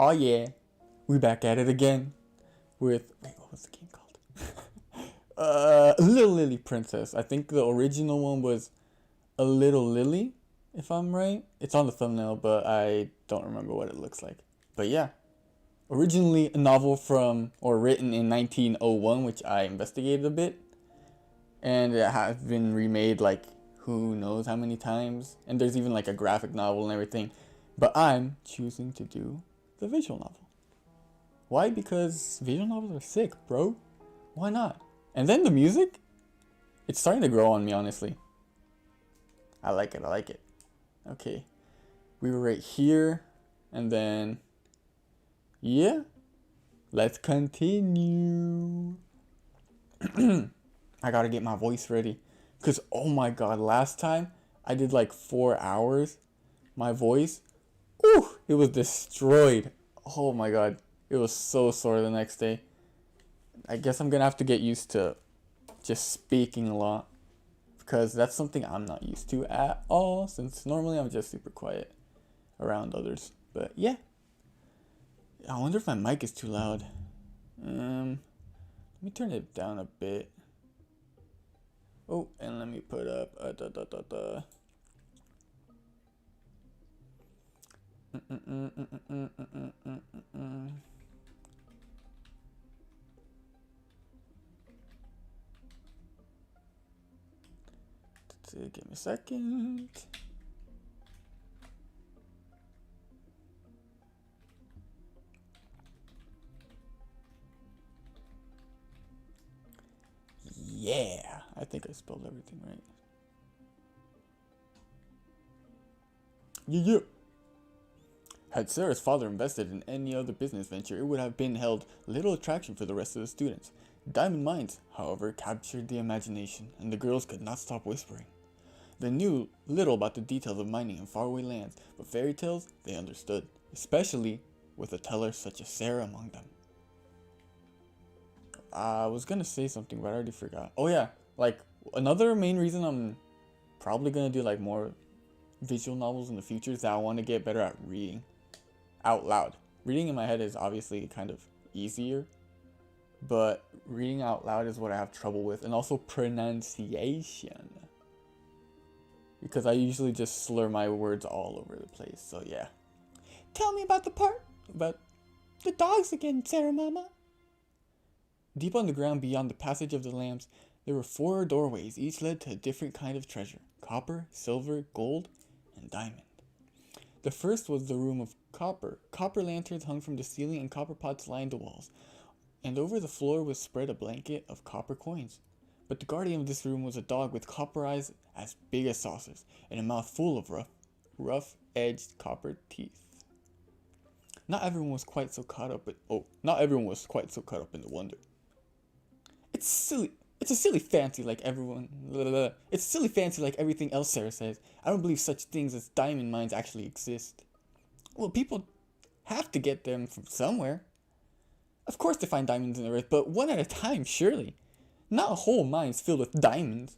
Oh yeah, we back at it again with what was the game called? Little Lily Princess. I think the original one was A Little Lily, if I'm right. It's on the thumbnail, but I don't remember what it looks like. But yeah, originally a novel from or written in 1901, which I investigated a bit, and it has been remade like who knows how many times, and there's even like a graphic novel and everything. But I'm choosing to do the visual novel. Why? Because visual novels are sick, bro. Why not? And then the music, it's starting to grow on me, honestly. I like it. I like it. Okay, we were right here, and then yeah, let's continue. I gotta get my voice ready, cause oh my god, last time I did like 4 hours. My voice, ooh, it was destroyed. Oh my god, it was so sore the next day. I guess I'm gonna have to get used to just speaking a lot, because that's something I'm not used to at all, since normally I'm just super quiet around others. But yeah, I wonder if my mic is too loud. Let me turn it down a bit. Oh, and let me put up give me a second. Yeah, I think I spelled everything right. Yeah. Had Sarah's father invested in any other business venture, it would have been held little attraction for the rest of the students. Diamond mines, however, captured the imagination, and the girls could not stop whispering. They knew little about the details of mining in faraway lands, but fairy tales they understood, especially with a teller such as Sarah among them. I was gonna say something, but I already forgot. Oh yeah, like another main reason I'm probably gonna do like more visual novels in the future is that I want to get better at reading out loud. Reading in my head is obviously kind of easier, but reading out loud is what I have trouble with, and also pronunciation, because I usually just slur my words all over the place. So yeah. Tell me about the part about the dogs again, Sarah Mama. Deep on the ground beyond the passage of the lamps, there were 4 doorways, each led to a different kind of treasure: copper, silver, gold, and diamond. The first was the room of copper. Copper lanterns hung from the ceiling and copper pots lined the walls, and over the floor was spread a blanket of copper coins. But the guardian of this room was a dog with copper eyes as big as saucers, and a mouth full of rough-edged copper teeth. Not everyone was quite so caught up in the wonder. It's silly. It's a silly fancy like everyone. It's a silly fancy like everything else, Sarah says. I don't believe such things as diamond mines actually exist. Well, people have to get them from somewhere. Of course they find diamonds in the earth, but one at a time, surely. Not whole mines filled with diamonds.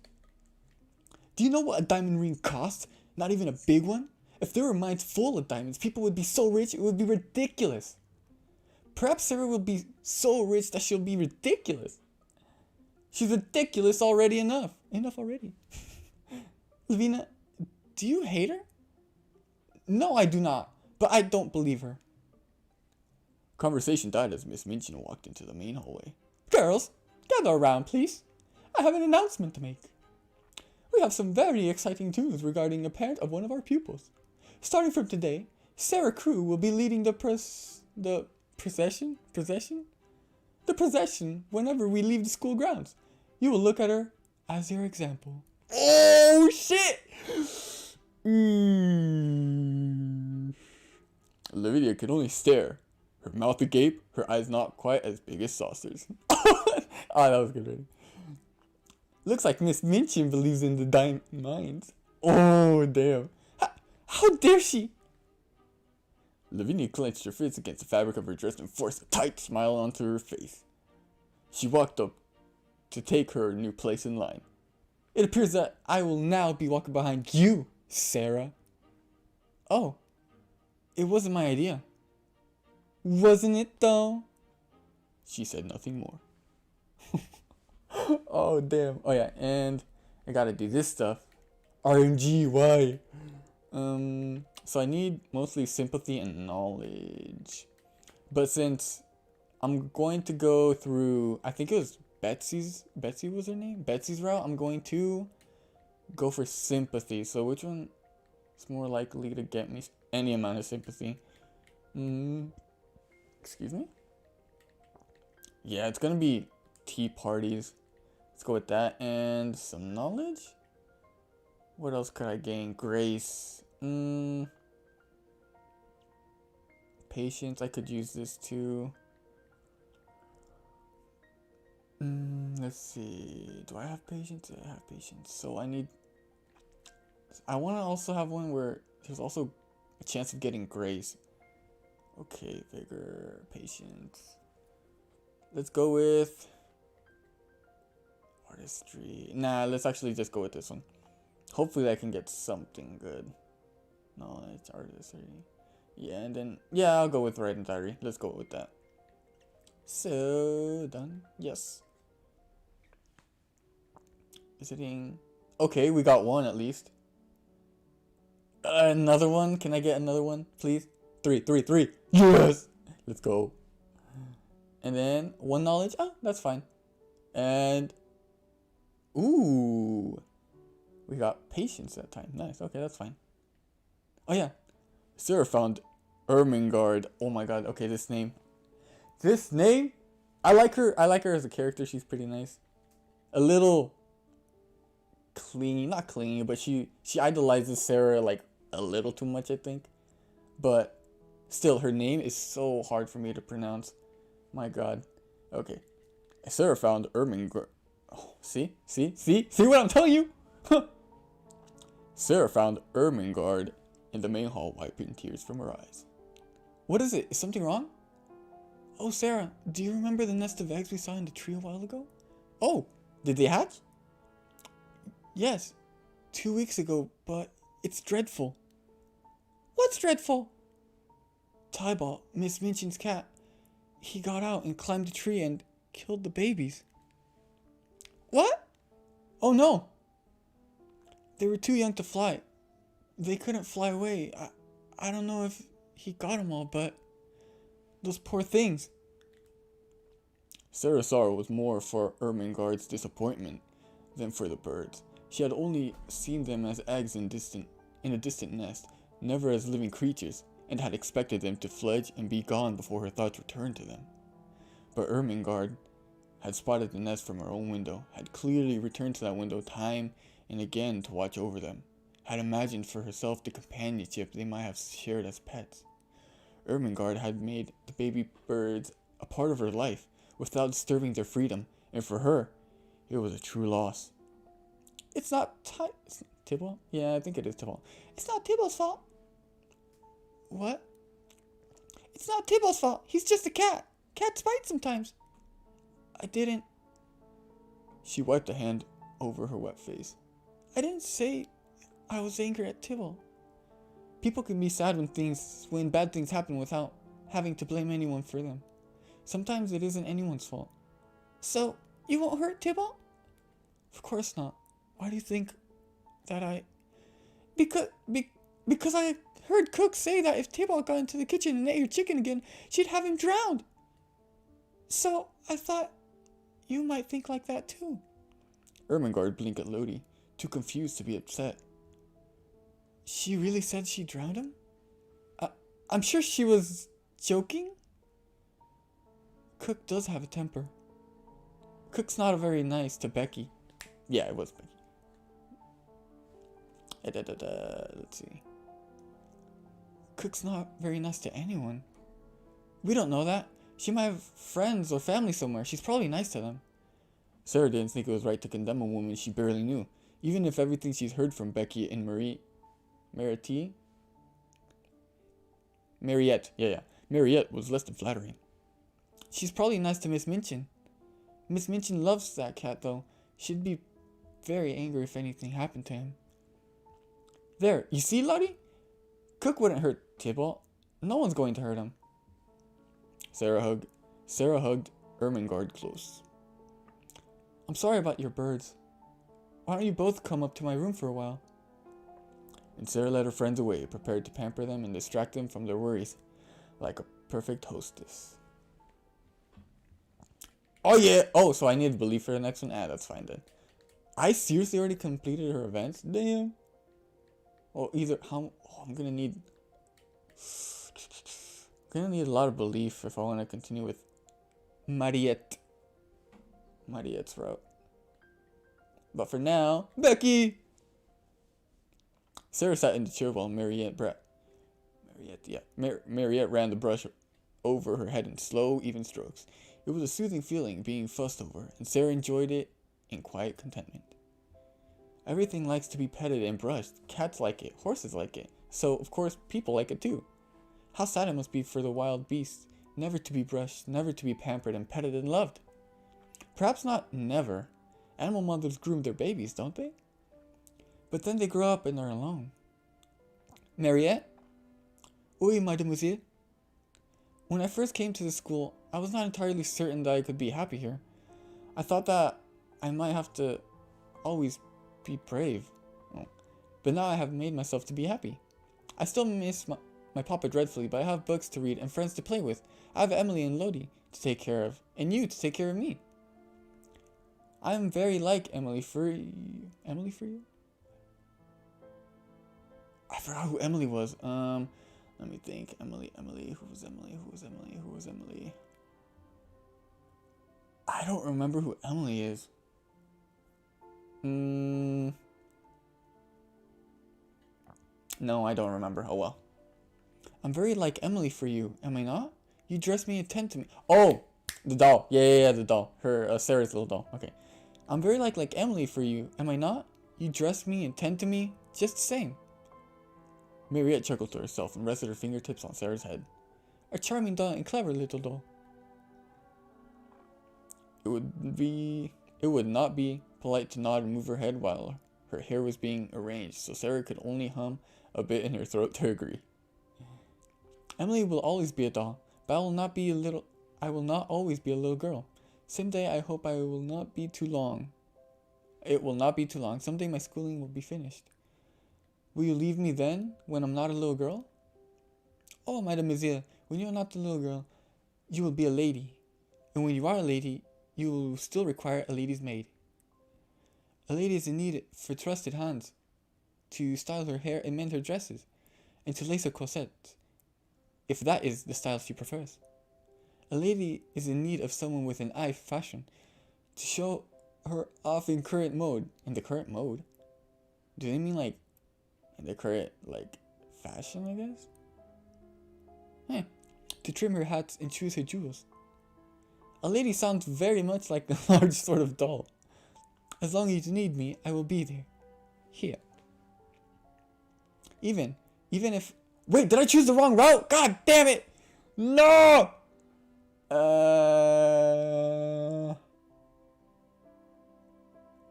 Do you know what a diamond ring costs? Not even a big one? If there were mines full of diamonds, people would be so rich it would be ridiculous. Perhaps Sarah will be so rich that she'll be ridiculous. She's ridiculous already enough. Enough already. Lavina, do you hate her? No, I do not, but I don't believe her. Conversation died as Miss Minchin walked into the main hallway. Girls, gather around, please. I have an announcement to make. We have some very exciting news regarding a parent of one of our pupils. Starting from today, Sarah Crew will be leading the procession whenever we leave the school grounds. You will look at her as your example. Oh shit! Olivia could only stare, her mouth agape, her eyes not quite as big as saucers. Oh, that was good already. Looks like Miss Minchin believes in the diamond mines. Oh, damn. How dare she? Lavinia clenched her fists against the fabric of her dress and forced a tight smile onto her face. She walked up to take her new place in line. It appears that I will now be walking behind you, Sarah. Oh, it wasn't my idea. Wasn't it though? She said nothing more. Oh damn. Oh yeah, and I gotta do this stuff. RMG, why? So I need mostly sympathy and knowledge. But since I'm going to go through, I think it was Betsy was her name? Betsy's route, I'm going to go for sympathy. So which one is more likely to get me any amount of sympathy? Excuse me? Yeah, it's gonna be tea parties. Let's go with that. And some knowledge? What else could I gain? Grace. Patience. I could use this too. Let's see. Do I have patience? I have patience. So I want to also have one where there's also a chance of getting grace. Okay, vigor, patience. Let's go with artistry. Nah, let's actually just go with this one. Hopefully I can get something good. No, it's artistry. Yeah, and then, yeah, I'll go with writing diary. Let's go with that. So, done. Yes. Visiting. Okay, we got one at least. Another one? Can I get another one, please? Three. Yes! Let's go. And then, one knowledge. Oh, that's fine. And, ooh. We got patience that time. Nice. Okay, that's fine. Oh, yeah. Sarah found Ermengarde. Oh my god. Okay, this name. I like her. I like her as a character. She's pretty nice. A little clingy. Not clingy, but she idolizes Sarah like a little too much, I think. But still, her name is so hard for me to pronounce. My god. Okay. Sarah found Ermengarde. Oh, see what I'm telling you? Sarah found Ermengarde in the main hall, wiping tears from her eyes. What is it? Is something wrong? Oh, Sarah, do you remember the nest of eggs we saw in the tree a while ago? Oh, did they hatch? Yes, 2 weeks ago, but it's dreadful. What's dreadful? Tybalt, Miss Minchin's cat. He got out and climbed the tree and killed the babies. What? Oh no! They were too young to fly. They couldn't fly away. I don't know if he got them all, but those poor things. Sarah's sorrow was more for Ermengarde's disappointment than for the birds. She had only seen them as eggs in a distant nest, never as living creatures, and had expected them to fledge and be gone before her thoughts returned to them. But Ermengarde had spotted the nest from her own window, had clearly returned to that window time and again to watch over them, had imagined for herself the companionship they might have shared as pets. Ermengarde had made the baby birds a part of her life without disturbing their freedom, and for her, it was a true loss. It's not Tybalt? Yeah, I think it is Tybalt. It's not Tybalt's fault. What? It's not Tybalt's fault. He's just a cat. Cats bite sometimes. I didn't. She wiped a hand over her wet face. I didn't say I was angry at Tybalt. People can be sad when bad things happen without having to blame anyone for them. Sometimes it isn't anyone's fault. So, you won't hurt Tybalt? Of course not. Why do you think that I... Because I heard Cook say that if Tybalt got into the kitchen and ate your chicken again, she'd have him drowned. So, I thought you might think like that too. Ermengarde blinked at Lodi, too confused to be upset. She really said she drowned him? I'm sure she was joking. Cook does have a temper. Cook's not very nice to Becky. Yeah, it was Becky. Let's see. Cook's not very nice to anyone. We don't know that. She might have friends or family somewhere. She's probably nice to them. Sarah didn't think it was right to condemn a woman she barely knew, even if everything she's heard from Becky and Mariette was less than flattering. She's probably nice to Miss Minchin. Miss Minchin loves that cat, though. She'd be very angry if anything happened to him. There, you see, Lottie? Cook wouldn't hurt Tybalt. No one's going to hurt him. Sarah hugged Ermengarde close. I'm sorry about your birds. Why don't you both come up to my room for a while? And Sarah led her friends away, prepared to pamper them and distract them from their worries, like a perfect hostess. Oh yeah! Oh, so I need to believe for the next one? Ah, that's fine then. I seriously already completed her events? Damn. Oh, I'm gonna need a lot of belief if I want to continue with Mariette's route. But for now, Becky! Sarah sat in the chair while Mariette ran the brush over her head in slow, even strokes. It was a soothing feeling being fussed over, and Sarah enjoyed it in quiet contentment. Everything likes to be petted and brushed. Cats like it, horses like it, so of course people like it too. How sad it must be for the wild beasts, never to be brushed, never to be pampered and petted and loved. Perhaps not never. Animal mothers groom their babies, don't they? But then they grow up and are alone. Mariette? Oui, mademoiselle. When I first came to the school, I was not entirely certain that I could be happy here. I thought that I might have to always be brave. But now I have made myself to be happy. I still miss my papa dreadfully, but I have books to read and friends to play with. I have Emily and Lodi to take care of, and you to take care of me. I am very like Emily for you. Emily for you? I forgot who Emily was. Let me think. Emily. Who was Emily? I don't remember who Emily is. No, I don't remember. Oh well. I'm very like Emily for you, am I not? You dress me and tend to me. Oh, the doll. Yeah, the doll. Her Sarah's little doll. Okay. I'm very like Emily for you, am I not? You dress me and tend to me just the same. Mariette chuckled to herself and rested her fingertips on Sarah's head. A charming doll and clever little doll. It would not be polite to nod and move her head while her hair was being arranged, so Sarah could only hum a bit in her throat to agree. Emily will always be a doll, but I will not always be a little girl. Someday I hope I will not be too long. It will not be too long. Someday my schooling will be finished. Will you leave me then, when I'm not a little girl? Oh, mademoiselle, when you are not a little girl, you will be a lady. And when you are a lady, you will still require a lady's maid. A lady is in need for trusted hands to style her hair and mend her dresses, and to lace her corsets, if that is the style she prefers. A lady is in need of someone with an eye for fashion, to show her off in current mode. In the current mode? Do they mean like in the current fashion, I guess? To trim her hats and choose her jewels. A lady sounds very much like a large sort of doll. As long as you need me, I will be there. Here. Even if... Wait, did I choose the wrong route? God damn it! No! Oh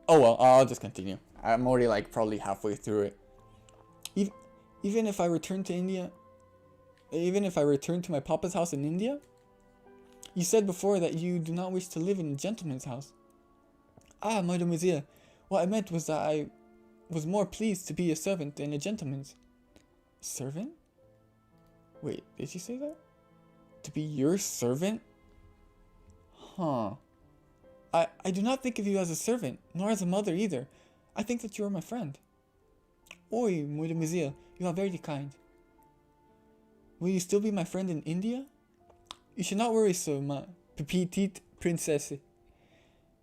well, I'll just continue. I'm already probably halfway through it. Even if I return to India... Even if I return to my papa's house in India? You said before that you do not wish to live in a gentleman's house. Ah, mademoiselle, what I meant was that I was more pleased to be a servant than a gentleman's. Servant? Wait, did she say that? To be your servant? Huh. I do not think of you as a servant, nor as a mother either. I think that you are my friend. Oi, mademoiselle, you are very kind. Will you still be my friend in India? You should not worry so, ma petite princesse.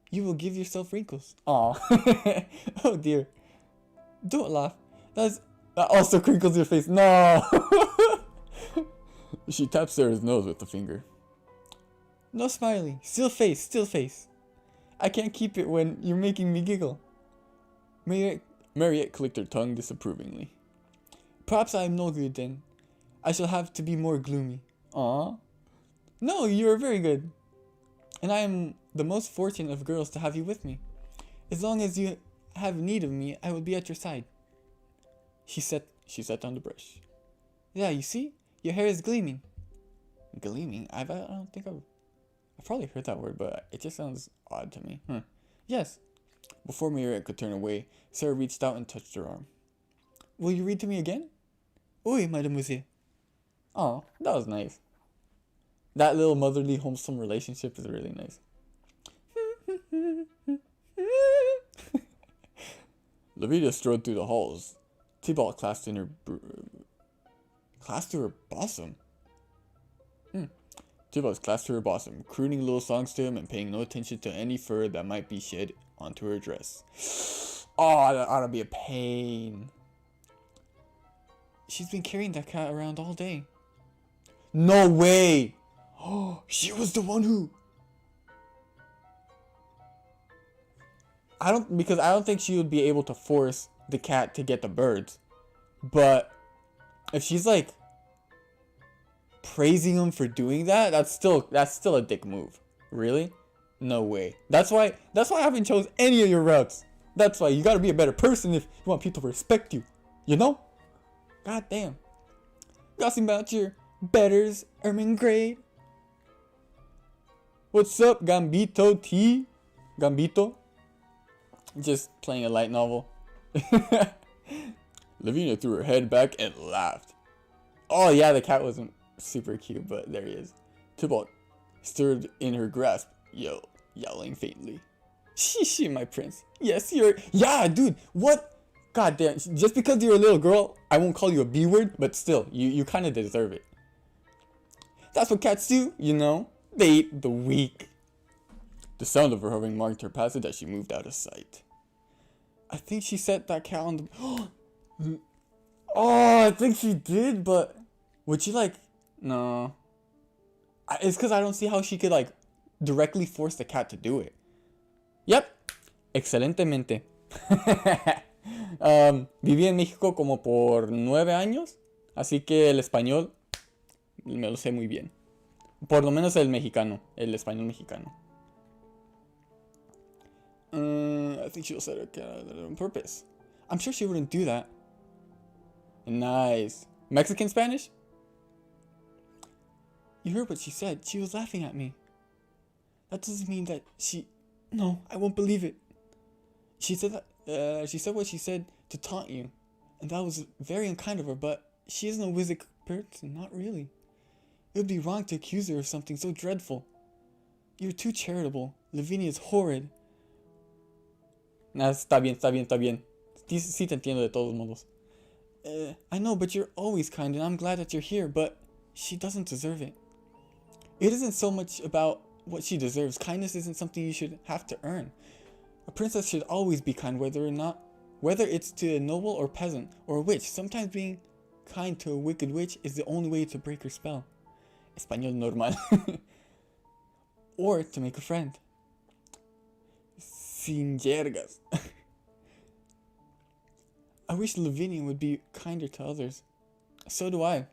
You will give yourself wrinkles. Aw. Oh dear. Don't laugh. That also crinkles your face. No! She taps Sarah's nose with a finger. No smiling. Still face, still face. I can't keep it when you're making me giggle. Mariette clicked her tongue disapprovingly. Perhaps I am no good then. I shall have to be more gloomy. Aw. No, you are very good. And I am the most fortunate of girls to have you with me. As long as you have need of me, I will be at your side. She set down the brush. Yeah, you see? Your hair is gleaming. Gleaming? I don't think I've probably heard that word, but it just sounds odd to me. Yes. Before Mira could turn away, Sarah reached out and touched her arm. Will you read to me again? Oui, mademoiselle. Oh, that was nice. That little motherly, wholesome relationship is really nice. Lavinia strode through the halls. Tybalt clasped to her bosom. Tybalt clasped to her bosom, crooning little songs to him and paying no attention to any fur that might be shed onto her dress. Oh, that ought to be a pain. She's been carrying that cat around all day. No way! Oh, she was the one who... I don't think she would be able to force the cat to get the birds. But if she's like praising him for doing that, that's still a dick move. Really? No way. That's why I haven't chose any of your routes. That's why you gotta be a better person if you want people to respect you. You know? God damn. Gossiping about your betters, Ermengrade. What's up, Gambito T? Gambito? Just playing a light novel. Lavinia threw her head back and laughed. Oh yeah, the cat wasn't super cute, but there he is. Tybalt stirred in her grasp, yelling faintly. She, my prince. Yes, yeah, dude, what? God damn, just because you're a little girl, I won't call you a B word, but still, you kind of deserve it. That's what cats do, you know? They eat the weak. The sound of her hovering marked her passage as she moved out of sight. I think she set that cat on the... Oh, I think she did, but... Would she, like... No. It's because I don't see how she could, like, directly force the cat to do it. Yep. Excelentemente. Viví en México como por 9 años. Así que el español me lo sé muy bien. Por lo menos el mexicano. El español mexicano. I think she'll set her cat on purpose. I'm sure she wouldn't do that. Nice. Mexican Spanish? You heard what she said. She was laughing at me. That doesn't mean that she... No, I won't believe it. She said that... she said what she said to taunt you. And that was very unkind of her, but she isn't a wizard person. Not really. It would be wrong to accuse her of something so dreadful. You're too charitable. Lavinia is horrid. Nah, está bien. Sí te entiendo de todos modos. I know, but you're always kind, and I'm glad that you're here, but she doesn't deserve it. It isn't so much about what she deserves. Kindness isn't something you should have to earn. A princess should always be kind, whether it's to a noble or peasant, or a witch. Sometimes being kind to a wicked witch is the only way to break her spell. Español normal. Or to make a friend. Sin jergas. I wish Lavinia would be kinder to others. So do I.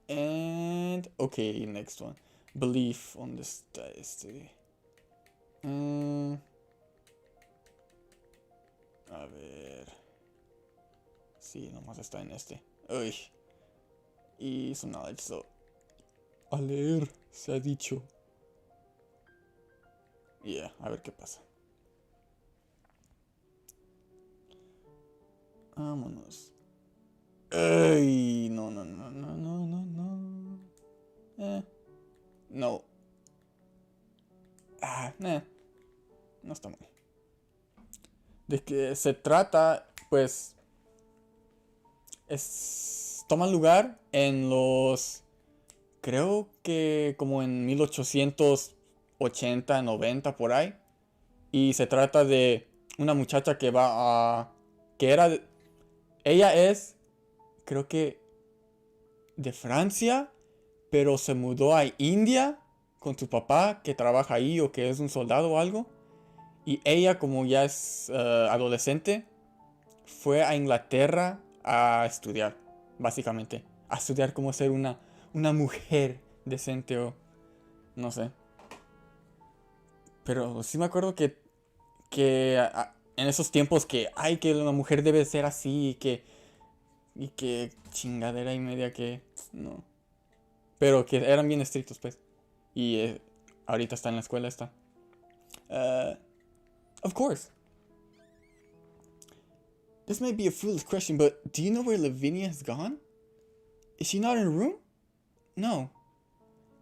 And okay, next one. Belief on this dynasty. A ver. Sí, nomás está en este. Uy. Y some knowledge, so. A leer, se ha dicho. Yeah, a ver qué pasa. Vámonos. Ay, no. No. No está mal. De que se trata, pues, toman lugar en los, creo que como en 1880, 90 por ahí. Y se trata de una muchacha que va a, ella es, creo que de Francia, pero se mudó a India con su papá que trabaja ahí o que es un soldado o algo. Y ella, como ya es adolescente, fue a Inglaterra a estudiar, básicamente. A estudiar cómo ser una mujer decente o no sé. Pero sí me acuerdo que en esos tiempos que una mujer debe ser así y que chingadera y media que no. Pero que eran bien estrictos, pues. Y ahorita está en la escuela, está. Of course. This might be a foolish question, but do you know where Lavinia has gone? Is she not in her room? No.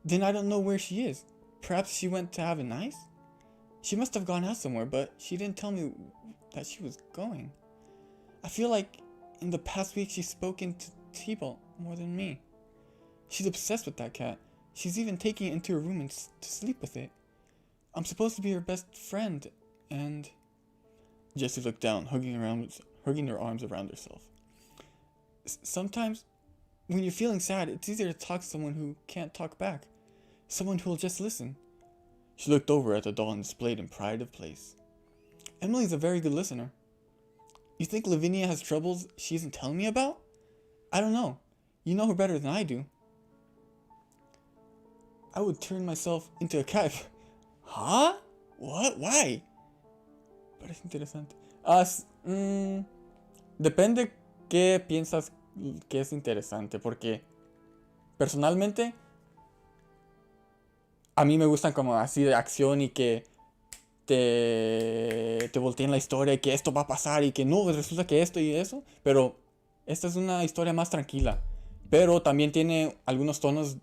Then I don't know where she is. Perhaps she went to have a nice? She must have gone out somewhere, but she didn't tell me that she was going. I feel like in the past week she's spoken to T-Ball more than me. She's obsessed with that cat. She's even taking it into her room and to sleep with it. I'm supposed to be her best friend, and... Jessie looked down, hugging her arms around herself. Sometimes, when you're feeling sad, it's easier to talk to someone who can't talk back. Someone who'll just listen. She looked over at the doll and displayed in pride of place. Emily's a very good listener. You think Lavinia has troubles she isn't telling me about? I don't know. You know her better than I do. I would turn myself into a cat. Huh? What? Why? Parece interesante. Depende qué piensas que es interesante, porque personalmente a mí me gustan como así de acción y que te volteen la historia y que esto va a pasar y que no, resulta que esto y eso, pero esta es una historia más tranquila, pero también tiene algunos tonos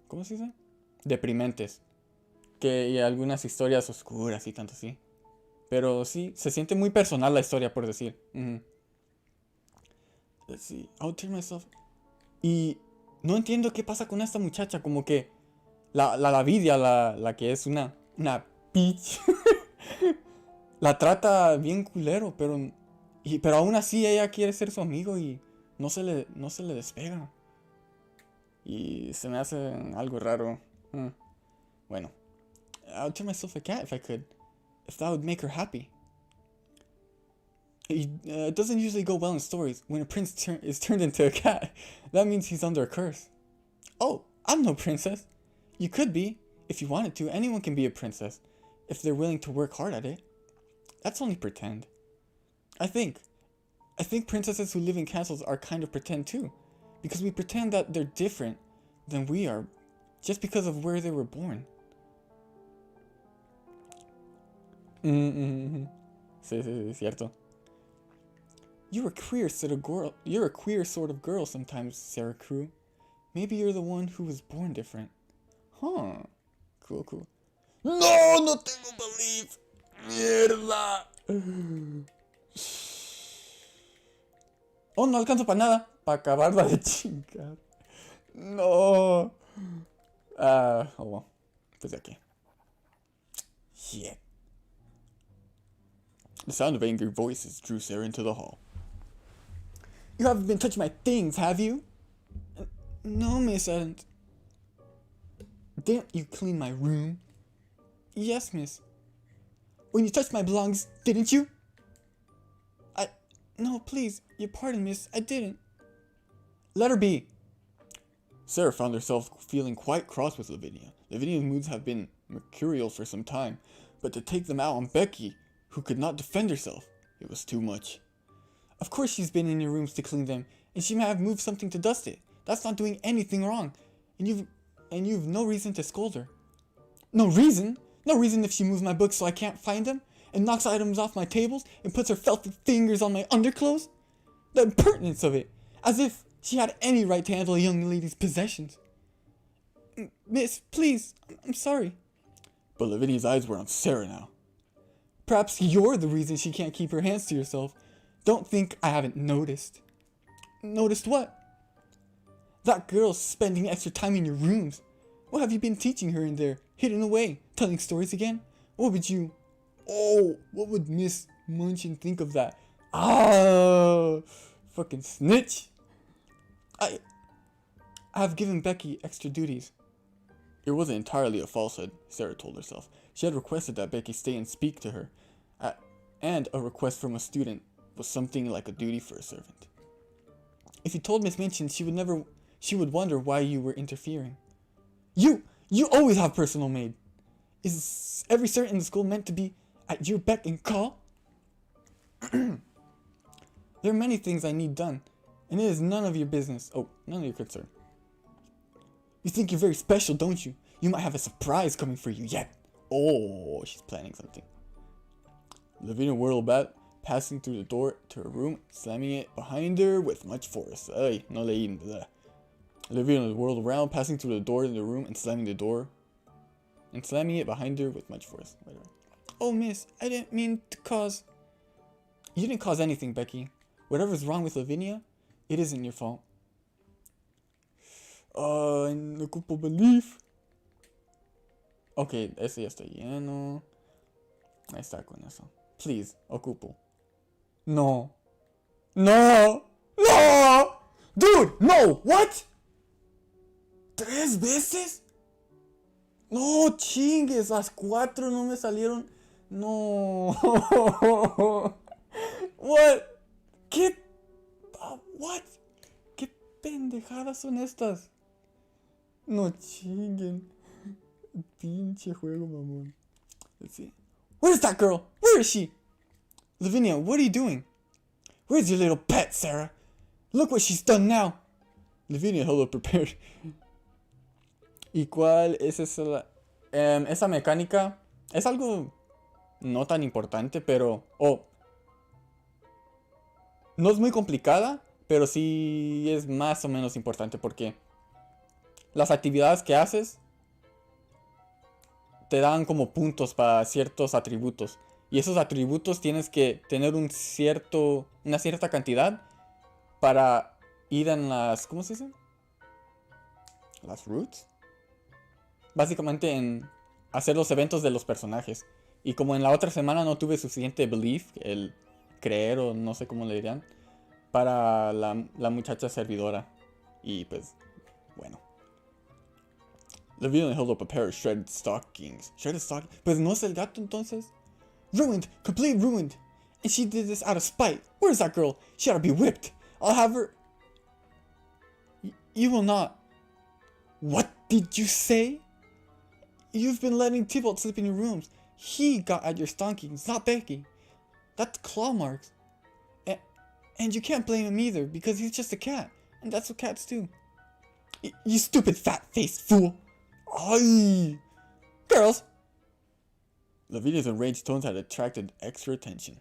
¿cómo se dice? Deprimentes, y algunas historias oscuras y tanto así. Pero sí, se siente muy personal la historia, por decir. Let's see. I'll turn myself. Y no entiendo qué pasa con esta muchacha. Como que la Vidia, la que es una bitch, la trata bien culero, pero aún así ella quiere ser su amigo y no se le despega. Y se me hace algo raro. Bueno. I'll turn myself a cat if I could. If that would make her happy. It doesn't usually go well in stories when a prince is turned into a cat. That means he's under a curse. Oh, I'm no princess. You could be, if you wanted to. Anyone can be a princess, if they're willing to work hard at it. That's only pretend. I think princesses who live in castles are kind of pretend too. Because we pretend that they're different than we are, just because of where they were born. Sí, cierto. You're a queer sort of girl sometimes, Sarah Crew. Maybe you're the one who was born different. Huh. Cool. No tengo belief. Mierda. Oh, no alcanzo para nada. Para acabarla de chingar. No. Oh well. Pues de aquí. Shit. The sound of angry voices drew Sarah into the hall. You haven't been touching my things, have you? No, miss, I didn't. Didn't you clean my room? Yes, miss. When you touched my belongings, didn't you? No, please, your pardon, miss, I didn't. Let her be. Sarah found herself feeling quite cross with Lavinia. Lavinia's moods have been mercurial for some time, but to take them out on Becky, who could not defend herself, it was too much. Of course she's been in your rooms to clean them, and she might have moved something to dust it. That's not doing anything wrong, and you've no reason to scold her. No reason? No reason if she moves my books so I can't find them, and knocks items off my tables, and puts her filthy fingers on my underclothes? The impertinence of it! As if she had any right to handle a young lady's possessions. Miss, please, I'm sorry. But Lavinia's eyes were on Sarah now. Perhaps you're the reason she can't keep her hands to herself. Don't think I haven't noticed. Noticed what? That girl's spending extra time in your rooms. What have you been teaching her in there? Hidden away? Telling stories again? What would Miss Munchin think of that? Fucking snitch. I have given Becky extra duties. It wasn't entirely a falsehood, Sarah told herself. She had requested that Becky stay and speak to her, and a request from a student was something like a duty for a servant. If you told Miss Minchin, she would wonder why you were interfering. You always have personal maid. Is every servant in the school meant to be at your beck and call? There are many things I need done, and it is none of your business. Oh, none of your concern. You think you're very special, don't you? You might have a surprise coming for you yet. Oh, she's planning something. Lavinia whirled back, passing through the door to her room, slamming it behind her with much force. Ay, no leí nada. Lavinia whirled around, passing through the door in the room and slamming the door. And slamming it behind her with much force. Whatever. Oh, miss, I didn't mean to cause... You didn't cause anything, Becky. Whatever's wrong with Lavinia, it isn't your fault. No ocupo belief. Ok, ese ya está lleno. Ahí está con eso. Please, ocupo. No. No. No. Dude, no. What? ¿3 veces? No, chingues. Las 4 no me salieron. No. What? ¿Qué? What? ¿Qué pendejadas son estas? No chinguen. Pinche juego, mamón. Let's see. Where's that girl? Where is she? Lavinia, what are you doing? Where's your little pet, Sarah? Look what she's done now. Lavinia held up prepared. ¿Y cuál es esa? Esa mecánica es algo no tan importante, pero... Oh. No es muy complicada, pero sí es más o menos importante porque las actividades que haces te dan como puntos para ciertos atributos. Y esos atributos tienes que tener una cierta cantidad para ir en las... ¿Cómo se dice? Las routes. Básicamente en hacer los eventos de los personajes. Y como en la otra semana no tuve suficiente belief, el creer o no sé cómo le dirían, para la muchacha servidora. Y pues, bueno. Lavinia held up a pair of shredded stockings. Shredded stockings? Pues no es el gato entonces. Ruined! Complete ruined! And she did this out of spite. Where's that girl? She ought to be whipped. I'll have her... You will not. What did you say? You've been letting Tybalt sleep in your rooms. He got at your stockings, not Becky. That's claw marks. And you can't blame him either, because he's just a cat. And that's what cats do. You stupid fat-faced fool. Ay. Girls. Lavinia's enraged tones had attracted extra attention.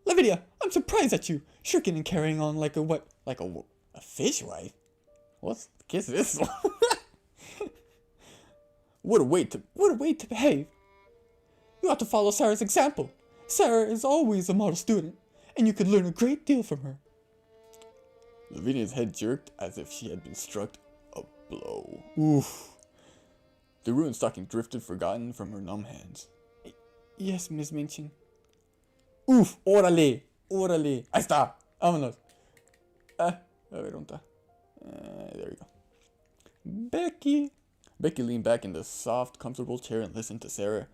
Lavinia, I'm surprised at you, shirking and carrying on like a what? Like a fishwife? What's kiss this one? What a way to behave. You ought to follow Sarah's example. Sarah is always a model student, and you could learn a great deal from her. Lavinia's head jerked as if she had been struck a blow. Oof. The ruined stocking drifted forgotten from her numb hands. Yes, Miss Minchin. Uf, órale, órale. Ahí está, vámonos. A ver, ¿dónde está? There we go. Becky. Becky leaned back in the soft, comfortable chair and listened to Sarah,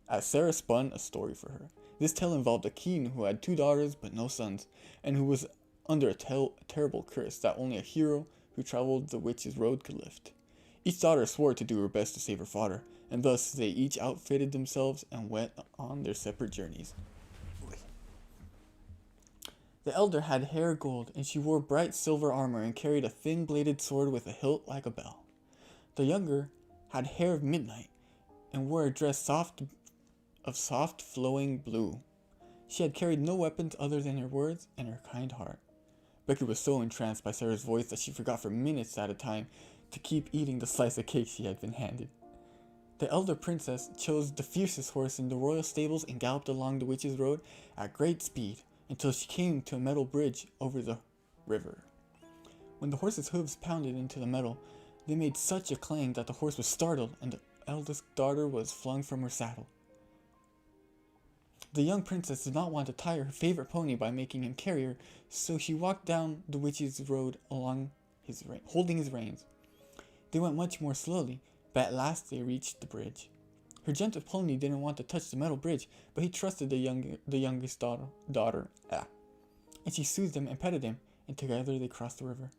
as Sarah spun a story for her. This tale involved a king who had 2 daughters but no sons, and who was under a terrible curse that only a hero who traveled the witch's road could lift. Each daughter swore to do her best to save her father, and thus they each outfitted themselves and went on their separate journeys. The elder had hair gold, and she wore bright silver armor and carried a thin-bladed sword with a hilt like a bell. The younger had hair of midnight, and wore a dress of soft flowing blue. She had carried no weapons other than her words and her kind heart. Becky was so entranced by Sarah's voice that she forgot for minutes at a time to keep eating the slice of cake she had been handed. The elder princess chose the fiercest horse in the royal stables and galloped along the witch's road at great speed until she came to a metal bridge over the river. When the horse's hooves pounded into the metal, they made such a clang that the horse was startled and the eldest daughter was flung from her saddle. The young princess did not want to tire her favorite pony by making him carry her, so she walked down the witch's road along holding his reins. They went much more slowly, but at last they reached the bridge. Her gentle pony didn't want to touch the metal bridge, but he trusted the youngest daughter, and she soothed him and petted him, and together they crossed the river.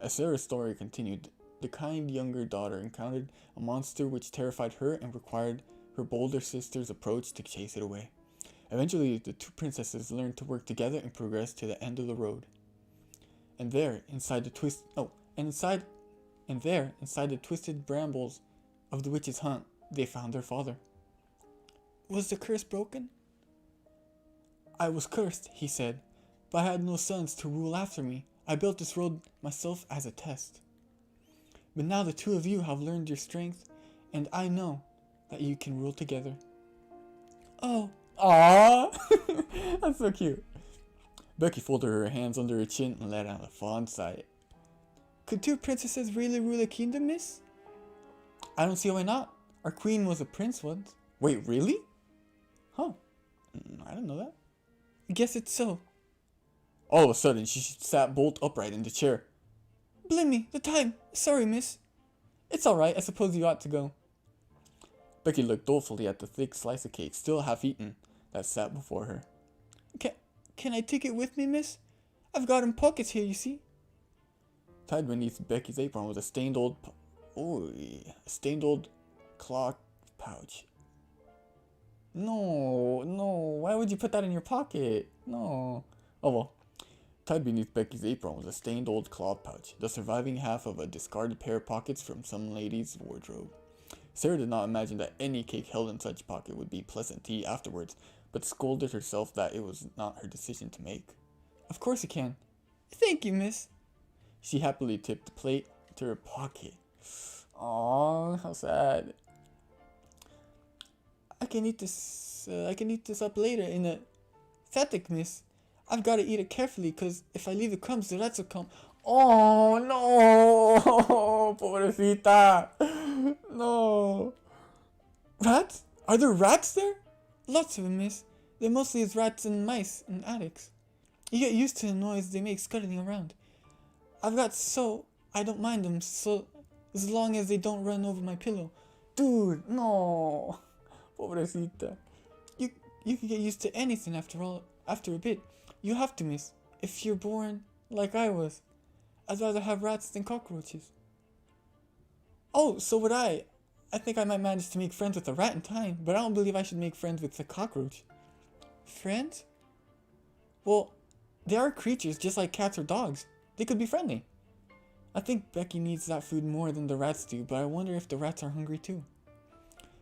As Sarah's story continued, the kind younger daughter encountered a monster which terrified her and required her bolder sister's approach to chase it away. Eventually, the 2 princesses learned to work together and progressed to the end of the road. And there, inside and there, inside the twisted brambles of the witch's hunt, they found their father. Was the curse broken? I was cursed, he said, but I had no sons to rule after me. I built this road myself as a test. But now the two of you have learned your strength, and I know that you can rule together. Oh. Aww. That's so cute. Becky folded her hands under her chin and let out a fond sigh. Could two princesses really rule a kingdom, miss? I don't see why not. Our queen was a prince once. Wait, really? Huh. I didn't know that. Guess it's so. All of a sudden, she sat bolt upright in the chair. Blimey, the time. Sorry, miss. It's alright, I suppose you ought to go. Becky looked dolefully at the thick slice of cake, still half eaten, that sat before her. Can I take it with me, miss? I've got 'em pockets here, you see. Tied beneath Becky's apron was a stained old cloth pouch. No, why would you put that in your pocket? No. Oh well. Tied beneath Becky's apron was a stained old cloth pouch, the surviving half of a discarded pair of pockets from some lady's wardrobe. Sarah did not imagine that any cake held in such pocket would be pleasant to eat afterwards, but scolded herself that it was not her decision to make. Of course you can. Thank you, miss. She happily tipped the plate into her pocket. Aww, how sad. I can eat this up later in a static, miss. I've got to eat it carefully, cause if I leave the crumbs, the rats will come. Oh no, pobrecita. No. Rats? Are there rats there? Lots of them, miss. They're mostly as rats and mice in attics. You get used to the noise they make scuttling around. I've got so I don't mind them, so as long as they don't run over my pillow. Dude, no. Pobrecita. You can get used to anything after a bit. You have to, miss. If you're born like I was. I'd rather have rats than cockroaches. Oh, so would I. I think I might manage to make friends with a rat in time, but I don't believe I should make friends with a cockroach. Friends? Well, they are creatures just like cats or dogs. They could be friendly. I think Becky needs that food more than the rats do, but I wonder if the rats are hungry too.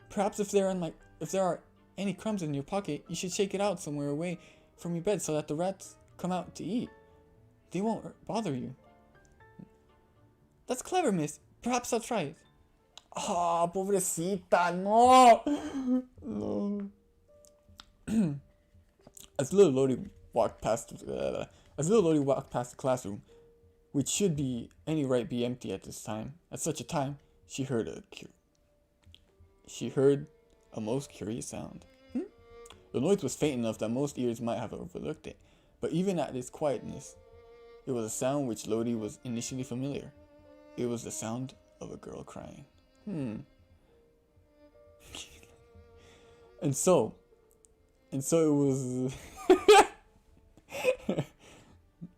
Perhaps if there are any crumbs in your pocket, you should shake it out somewhere away from your bed so that the rats come out to eat. They won't bother you. That's clever, miss. Perhaps I'll try it. Ah, pobrecita, no! No. As little Lodi walked past the classroom, which should be any right be empty at such a time, she heard a most curious sound. The noise was faint enough that most ears might have overlooked it, but even at its quietness, it was a sound which Lodi was initially familiar. It was the sound of a girl crying. And so it was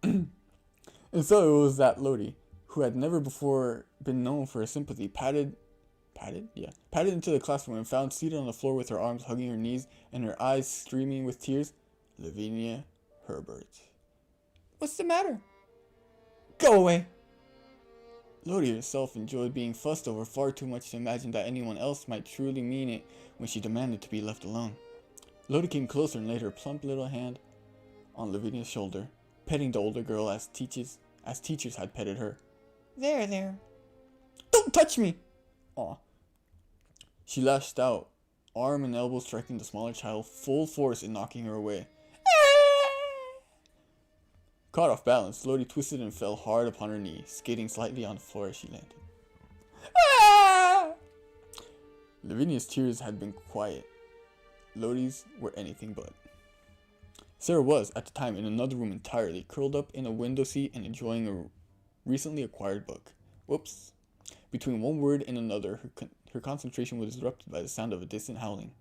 and so it was that Lodi, who had never before been known for her sympathy, padded into the classroom and found seated on the floor with her arms hugging her knees and her eyes streaming with tears, Lavinia Herbert. What's the matter? Go away. Lodi herself enjoyed being fussed over far too much to imagine that anyone else might truly mean it when she demanded to be left alone. Lodi came closer and laid her plump little hand on Lavinia's shoulder, petting the older girl as teachers had petted her. There. Don't touch me! Aw. She lashed out, arm and elbow striking the smaller child full force in knocking her away. Caught off balance, Lodi twisted and fell hard upon her knee, skating slightly on the floor as she landed. Lavinia's tears had been quiet. Lodi's were anything but. Sarah was, at the time, in another room entirely, curled up in a window seat and enjoying a recently acquired book. Whoops. Between one word and another, her concentration was disrupted by the sound of a distant howling.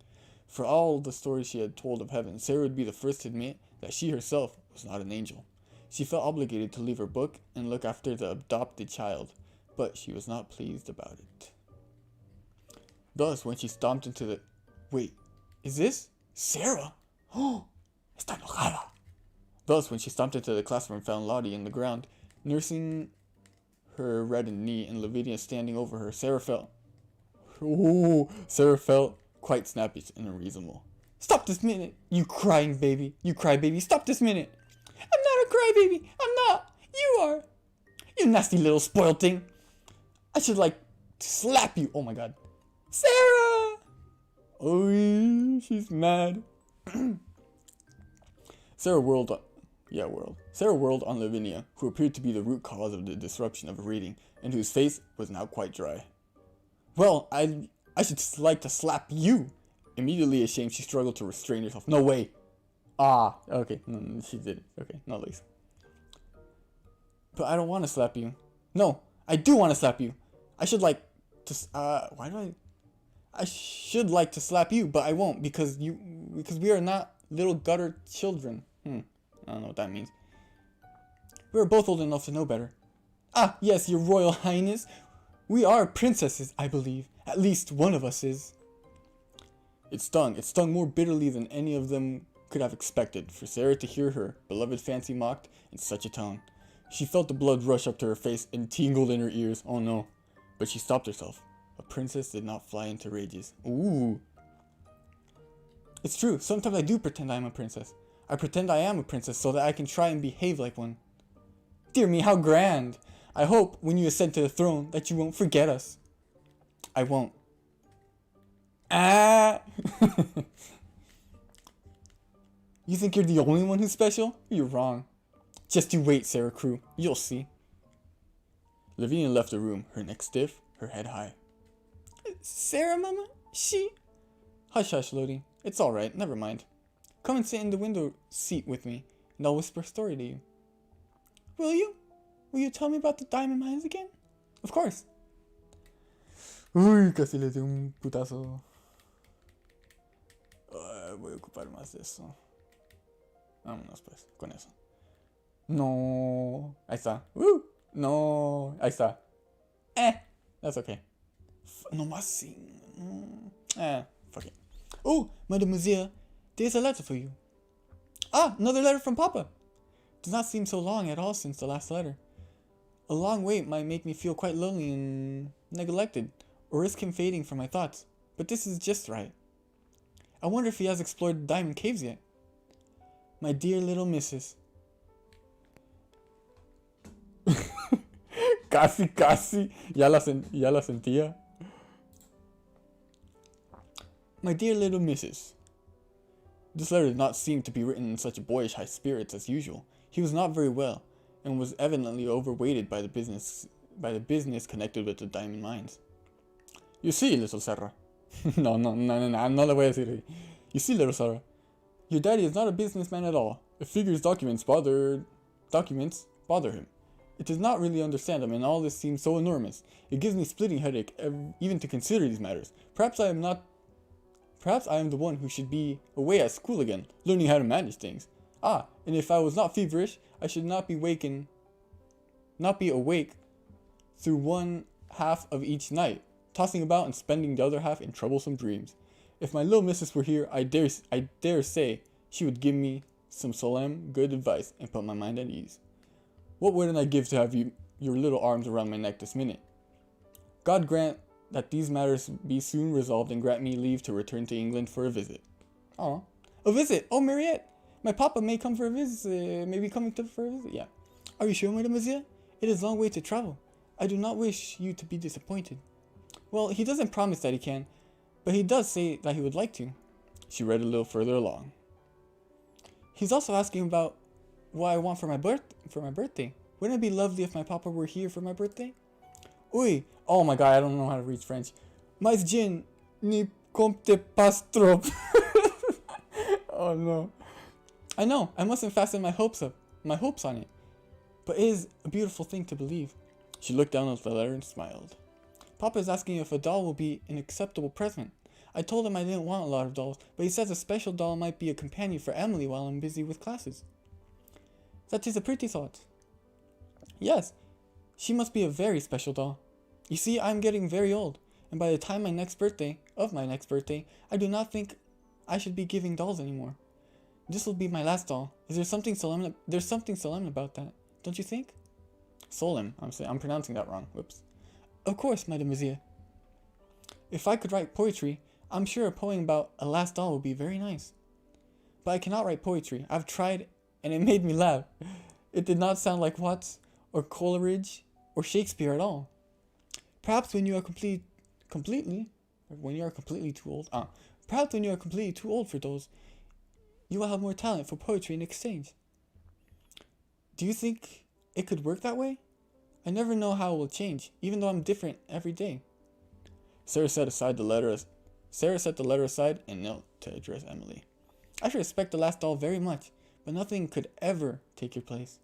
For all the stories she had told of heaven, Sarah would be the first to admit that she herself was not an angel. She felt obligated to leave her book and look after the adopted child, but she was not pleased about it. Thus, when she stomped into the... Wait, is this Sarah? Oh, está enojada. Thus, when she stomped into the classroom and found Lottie in the ground, nursing her reddened knee and Lavinia standing over her, Sarah felt quite snappish and unreasonable. Stop this minute, you crying baby. You cry baby, stop this minute. I'm not a crybaby. I'm not. You are. You nasty little spoiled thing. I should like to slap you. Oh my god. Sarah! Oh, she's mad. Sarah whirled on Lavinia, who appeared to be the root cause of the disruption of her reading, and whose face was now quite dry. Well, I should like to slap you. Immediately ashamed, she struggled to restrain herself. No way. Ah, okay, no, she did it. Okay, not least. But I don't want to slap you. No, I do want to slap you. I should like to, I should like to slap you, but I won't because we are not little gutter children. I don't know what that means. We are both old enough to know better. Ah, yes, your royal highness. We are princesses, I believe. At least one of us is. It stung more bitterly than any of them could have expected for Sarah to hear her beloved fancy mocked in such a tone. She felt the blood rush up to her face and tingled in her ears. Oh no. But she stopped herself. A princess did not fly into rages. Ooh. It's true, sometimes I do pretend I am a princess. I pretend I am a princess so that I can try and behave like one. Dear me, how grand! I hope, when you ascend to the throne, that you won't forget us. I won't. Ah! You think you're the only one who's special? You're wrong. Just you wait, Sarah Crew. You'll see. Lavinia left the room, her neck stiff, her head high. Sarah, Mama? She... Hush, hush, Lodi. It's alright, never mind. Come and sit in the window seat with me, and I'll whisper a story to you. Will you? Will you tell me about the diamond mines again? Of course. Uy, casi le di un putazo. Voy a ocupar más de eso. Vámonos pues, con eso. No. Ahí está. No. Ahí está. That's okay. No más sin. Fuck it. Oh, Mademoiselle, there's a letter for you. Ah, another letter from Papa. Does not seem so long at all since the last letter. A long wait might make me feel quite lonely and neglected, or risk him fading from my thoughts, but this is just right. I wonder if he has explored the diamond caves yet. My dear little missus. Casi, ya la sentía. My dear little missus. This letter did not seem to be written in such boyish high spirits as usual. He was not very well, and was evidently overweighted by the business connected with the diamond mines. You see, little Sarah. No le voy a decir. You see, little Sarah. Your daddy is not a businessman at all. It figures documents bother him. It does not really understand them, and all this seems so enormous. It gives me splitting headache even to consider these matters. Perhaps I am the one who should be away at school again, learning how to manage things. Ah, and if I was not feverish, I should not be awake through one half of each night, tossing about and spending the other half in troublesome dreams. If my little missus were here, I dare say she would give me some solemn good advice and put my mind at ease. What wouldn't I give to have your little arms around my neck this minute? God grant that these matters be soon resolved and grant me leave to return to England for a visit. Oh, a visit? Oh, Mariette, my papa may come for a visit. May be coming for a visit. Yeah. Are you sure, mademoiselle? It is a long way to travel. I do not wish you to be disappointed. Well, he doesn't promise that he can, but he does say that he would like to. She read a little further along. He's also asking about what I want for my birthday. Wouldn't it be lovely if my papa were here for my birthday? Uy, oh my god, I don't know how to read French. Mais Jean ni compte pas trop. Oh no. I know, I mustn't fasten my hopes on it. But it is a beautiful thing to believe. She looked down at the letter and smiled. Papa is asking if a doll will be an acceptable present. I told him I didn't want a lot of dolls, but he says a special doll might be a companion for Emily while I'm busy with classes. That is a pretty thought. Yes, she must be a very special doll. You see, I'm getting very old, and by the time my next birthday, I do not think I should be giving dolls anymore. This will be my last doll. There's something solemn about that, don't you think? Solem. I'm pronouncing that wrong. Whoops. Of course, mademoiselle. If I could write poetry, I'm sure a poem about a last doll would be very nice. But I cannot write poetry. I've tried, and it made me laugh. It did not sound like Watts, or Coleridge, or Shakespeare at all. Perhaps when you are completely too old. Perhaps when you are completely too old for those, you will have more talent for poetry in exchange. Do you think it could work that way? I never know how it will change, even though I'm different every day. Sarah set the letter aside and knelt to address Emily. I should respect the last doll very much, but nothing could ever take your place.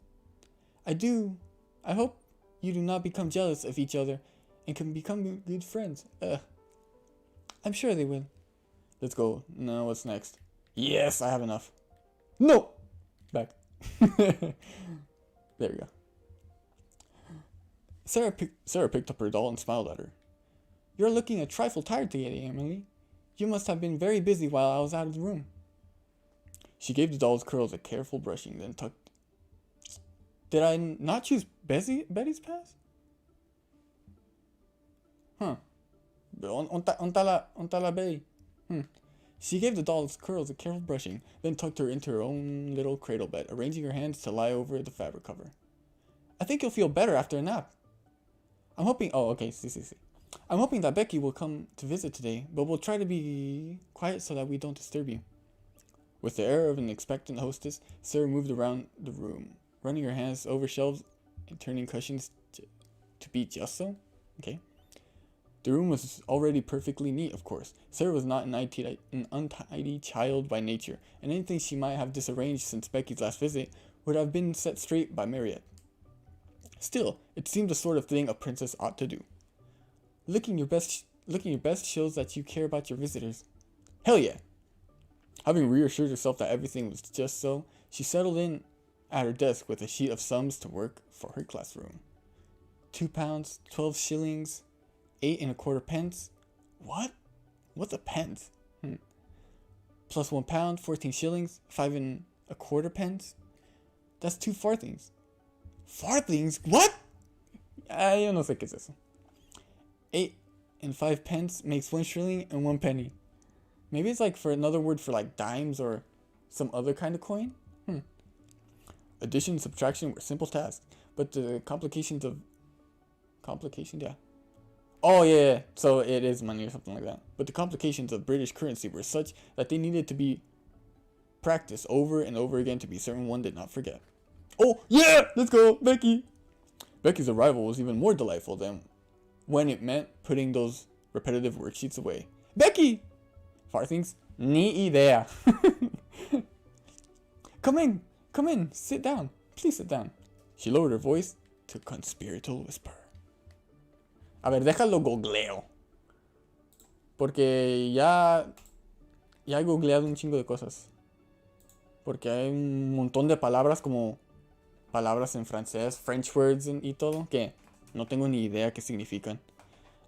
I hope you do not become jealous of each other and can become good friends. I'm sure they will. Let's go. Now what's next? Yes, I have enough. No! Back. There we go. Sarah picked up her doll and smiled at her. You're looking a trifle tired today, Emily. You must have been very busy while I was out of the room. She gave the doll's curls a careful brushing, then tucked. Did I not choose Betty's pass? Huh. Onta la Betty. She gave the doll's curls a careful brushing, then tucked her into her own little cradle bed, arranging her hands to lie over the fabric cover. I think you'll feel better after a nap. I'm hoping. Oh, okay. See. I'm hoping that Becky will come to visit today, but we'll try to be quiet so that we don't disturb you. With the air of an expectant hostess, Sarah moved around the room, running her hands over shelves and turning cushions to be just so. Okay. The room was already perfectly neat, of course. Sarah was not an untidy child by nature, and anything she might have disarranged since Becky's last visit would have been set straight by Marriott. Still, it seemed the sort of thing a princess ought to do. Looking your best shows that you care about your visitors. Hell yeah! Having reassured herself that everything was just so, she settled in at her desk with a sheet of sums to work for her classroom. £2, 12 shillings, 8 1/4 pence. What? What's a pence? Plus £1, 14 shillings, 5 1/4 pence. That's 2 farthings. Farthings? What? Yo no sé qué es eso. 8 5 pence makes 1 shilling and 1 penny. Maybe it's like for another word for like dimes or some other kind of coin? Addition and subtraction were simple tasks, but the complications, yeah. Oh yeah, so it is money or something like that. But the complications of British currency were such that they needed to be practiced over and over again to be certain one did not forget. Oh yeah, let's go, Becky! Becky's arrival was even more delightful than when it meant putting those repetitive worksheets away. Becky! Farthings? Ni idea. Come in, sit down. Please sit down. She lowered her voice to a conspiratorial whisper. A ver, déjalo googleo. Porque ya he googleado un chingo de cosas. Porque hay un montón de palabras como palabras en francés, French words y todo, que no tengo ni idea qué significan.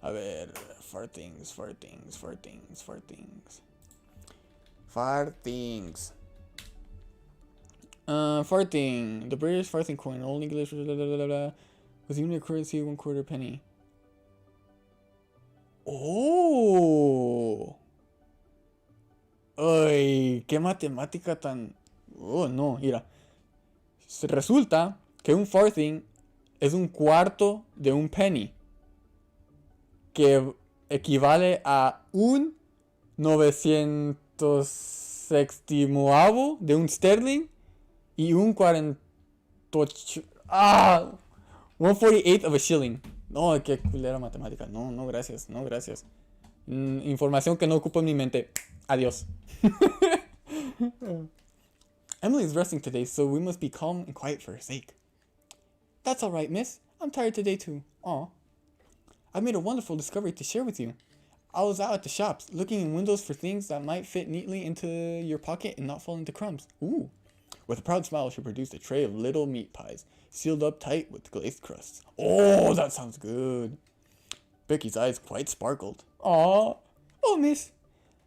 A ver, farthings. Farthing. The British farthing coin, old English, with unit currency 1/4 penny. Oh. Ay, qué matemática tan. Oh, no, mira. Resulta que un farthing es un cuarto de un penny, que equivale a un 960avo de un sterling y un 48. 1/48 of a shilling. No, qué culera matemática. No, gracias. Información que no ocupo en mi mente. Adiós. Emily is resting today, so we must be calm and quiet for her sake. That's all right, miss. I'm tired today too. Aw. I made a wonderful discovery to share with you. I was out at the shops, looking in windows for things that might fit neatly into your pocket and not fall into crumbs. Ooh. With a proud smile, she produced a tray of little meat pies, sealed up tight with glazed crusts. Oh, that sounds good. Becky's eyes quite sparkled. Aw. Oh, miss.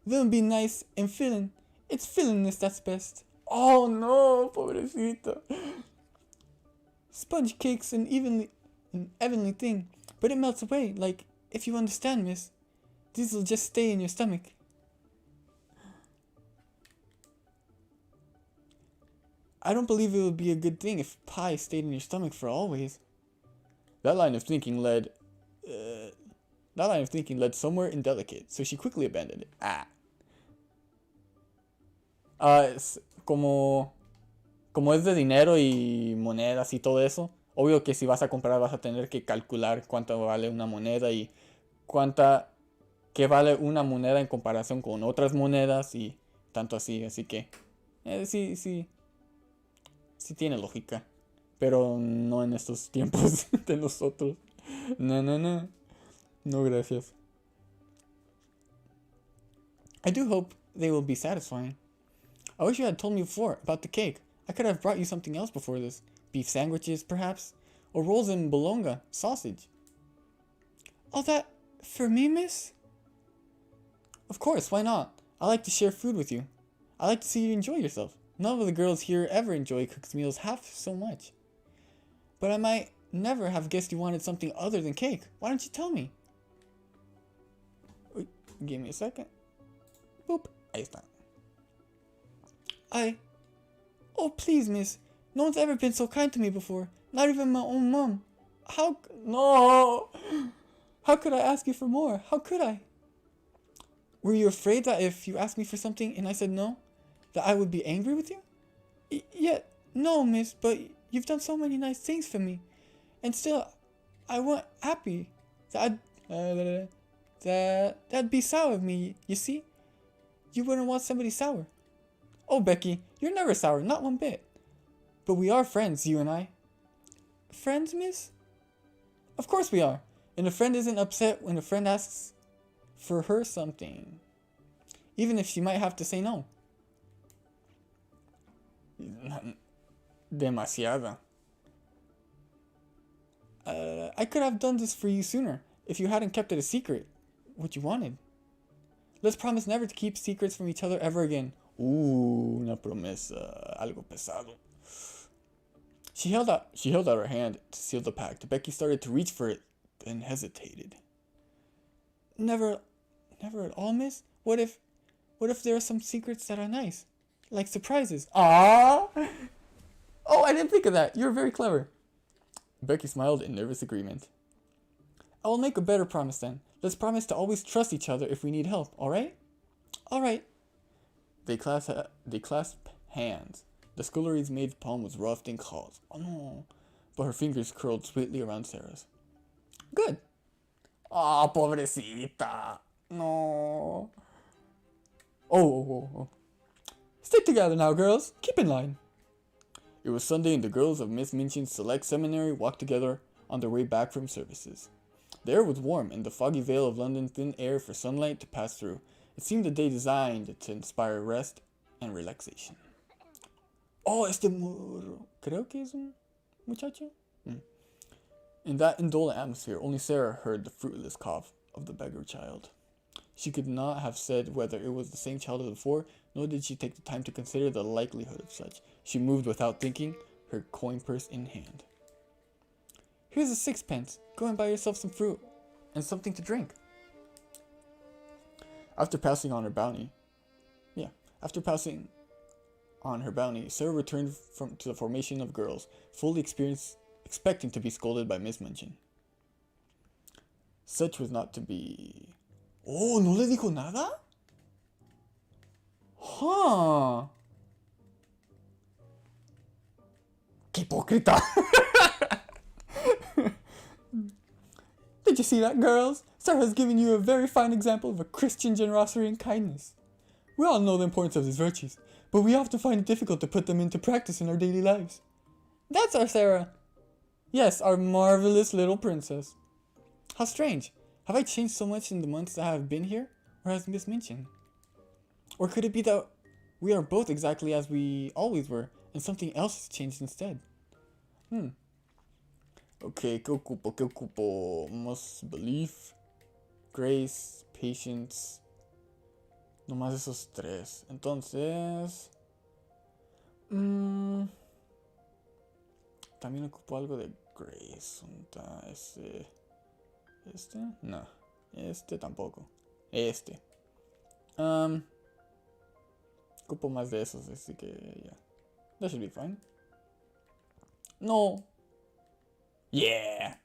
They'll be nice and filling. It's fillingness that's best. Oh no, pobrecita. Sponge cakes and an heavenly thing, but it melts away, like, if you understand, miss. This'll just stay in your stomach. I don't believe it would be a good thing if pie stayed in your stomach for always. That line of thinking led somewhere indelicate, so she quickly abandoned it. Como es de dinero y monedas y todo eso, obvio que si vas a comprar vas a tener que calcular cuánto vale una moneda y qué vale una moneda en comparación con otras monedas y tanto así que sí tiene lógica, pero no en estos tiempos de nosotros. No gracias. I do hope they will be satisfying. I wish you had told me before about the cake. I could have brought you something else before this. Beef sandwiches, perhaps? Or rolls in bologna, sausage. All that for me, miss? Of course, why not? I like to share food with you. I like to see you enjoy yourself. None of the girls here ever enjoy Cook's meals half so much. But I might never have guessed you wanted something other than cake. Why don't you tell me? Wait, give me a second. Boop. Ahí está. Oh, please, miss. No one's ever been so kind to me before. Not even my own mom. No! How could I ask you for more? How could I? Were you afraid that if you asked me for something and I said no, that I would be angry with you? Yeah, no, miss, but you've done so many nice things for me. And still, I wasn't happy that'd be sour of me, you see? You wouldn't want somebody sour. Oh, Becky, you're never sour, not one bit. But we are friends, you and I. Friends, miss? Of course we are. And a friend isn't upset when a friend asks for her something. Even if she might have to say no. Demasiada. I could have done this for you sooner if you hadn't kept it a secret. What you wanted. Let's promise never to keep secrets from each other ever again. Una promesa. Algo pesado. She held out her hand to seal the pact. Becky started to reach for it, then hesitated. Never at all, miss? What if there are some secrets that are nice? Like surprises. Ah! Oh, I didn't think of that. You're very clever. Becky smiled in nervous agreement. I will make a better promise then. Let's promise to always trust each other if we need help, alright? Alright. They clasped hands. The scullery's maid's palm was roughed in claws. Oh no. But her fingers curled sweetly around Sarah's. Good. Ah, pobrecita. No. Oh. Stick together now, girls. Keep in line. It was Sunday and the girls of Miss Minchin's select seminary walked together on their way back from services. The air was warm and the foggy veil of London thin air for sunlight to pass through. It seemed a day designed to inspire rest and relaxation. Oh, creo que es un muchacho. In that indolent atmosphere, only Sarah heard the fruitless cough of the beggar child. She could not have said whether it was the same child as before, nor did she take the time to consider the likelihood of such. She moved without thinking, her coin purse in hand. Here's a 6pence. Go and buy yourself some fruit and something to drink. After passing on her bounty, Sarah returned to the formation of girls, fully expecting to be scolded by Miss Minchin. Such was not to be. Oh, ¿no le dijo nada? Huh. ¡Qué hipócrita! Did you see that, girls? Sarah's giving you a very fine example of a Christian generosity and kindness. We all know the importance of these virtues, but we often find it difficult to put them into practice in our daily lives. That's our Sarah. Yes, our marvelous little princess. How strange. Have I changed so much in the months that I have been here? Or has Miss Minchin? Or could it be that we are both exactly as we always were, and something else has changed instead? Okay, ¿qué ocupo? Más belief, grace, patience. Nomás esos tres. Entonces. También ocupo algo de Grace. Este. No. Este tampoco. Este. Ocupo más de esos, así que ya. That should be fine. No. Yeah.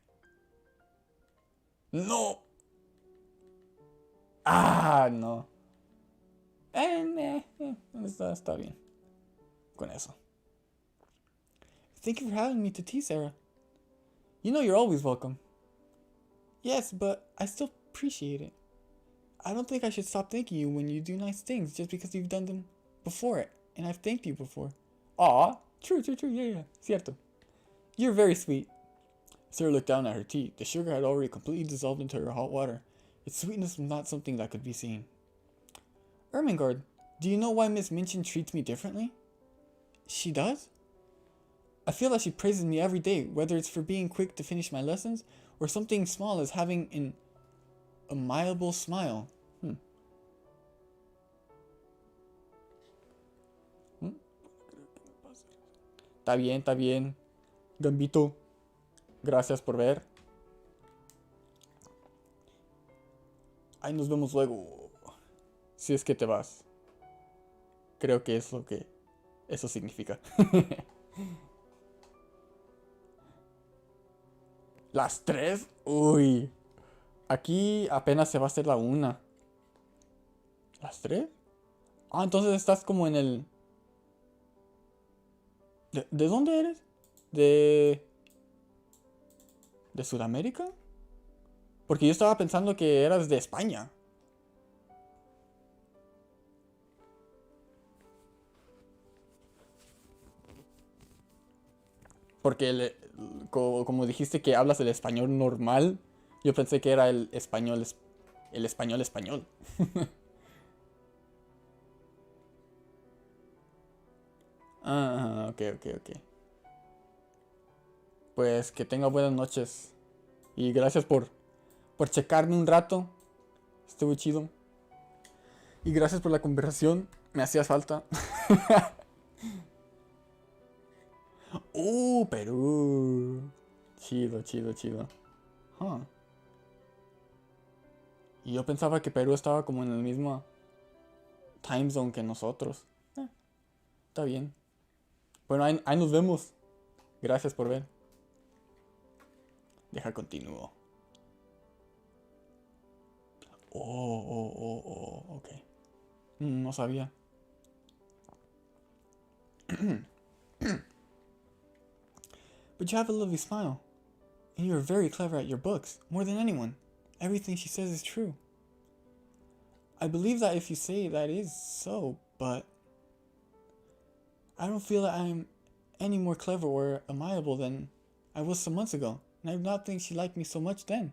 No. Ah, no. Está bien. Con eso. Thank you for having me to tea, Sarah. You know you're always welcome. Yes, but I still appreciate it. I don't think I should stop thanking you when you do nice things just because you've done them before it, and I've thanked you before. Aw, true, yeah, cierto. You're very sweet. Sarah looked down at her tea. The sugar had already completely dissolved into her hot water. Its sweetness was not something that could be seen. Ermengarde, do you know why Miss Minchin treats me differently? She does? I feel that she praises me every day, whether it's for being quick to finish my lessons, or something small as having an amiable smile. Está bien. Gambito, gracias por ver. Ahí nos vemos luego. Si es que te vas. Creo que es lo que eso significa. ¿Las 3? Uy. Aquí apenas se va a hacer la 1. ¿Las 3? Ah, entonces estás como en el... ¿De dónde eres? ¿De Sudamérica? Porque yo estaba pensando que eras de España. Porque como dijiste que hablas el español normal, yo pensé que era el español español. Ok. Pues que tenga buenas noches. Y gracias por checarme un rato. Estuvo chido. Y gracias por la conversación. Me hacía falta. Perú. Chido. Huh. Y yo pensaba que Perú estaba como en el mismo time zone que nosotros. Está bien. Bueno, ahí nos vemos. Gracias por ver. Deja continuo. Ok. No sabía. But you have a lovely smile. And you are very clever at your books, more than anyone. Everything she says is true. I believe that if you say that is so, but I don't feel that I'm any more clever or amiable than I was some months ago, and I do not think she liked me so much then.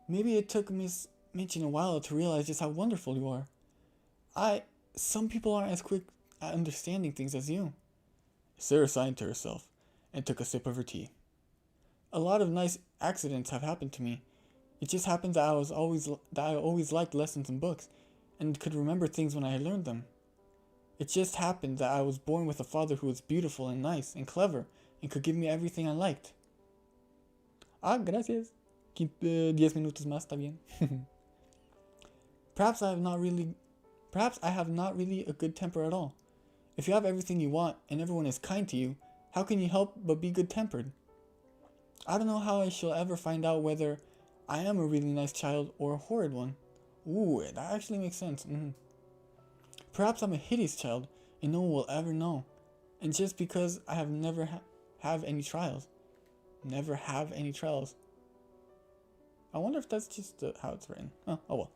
Maybe it took Miss Minchin a while to realize just how wonderful you are. Some people aren't as quick at understanding things as you. Sarah sighed to herself and took a sip of her tea. A lot of nice accidents have happened to me. It just happens that I always liked lessons and books, and could remember things when I had learned them. It just happened that I was born with a father who was beautiful and nice and clever and could give me everything I liked. Gracias. 10 minutos más, está bien. Perhaps I have not really a good temper at all. If you have everything you want and everyone is kind to you, how can you help but be good-tempered? I don't know how I shall ever find out whether I am a really nice child or a horrid one. Ooh, that actually makes sense. Perhaps I'm a hideous child and no one will ever know. And just because I have never have any trials. Never have any trials. I wonder if that's just how it's written. Oh well.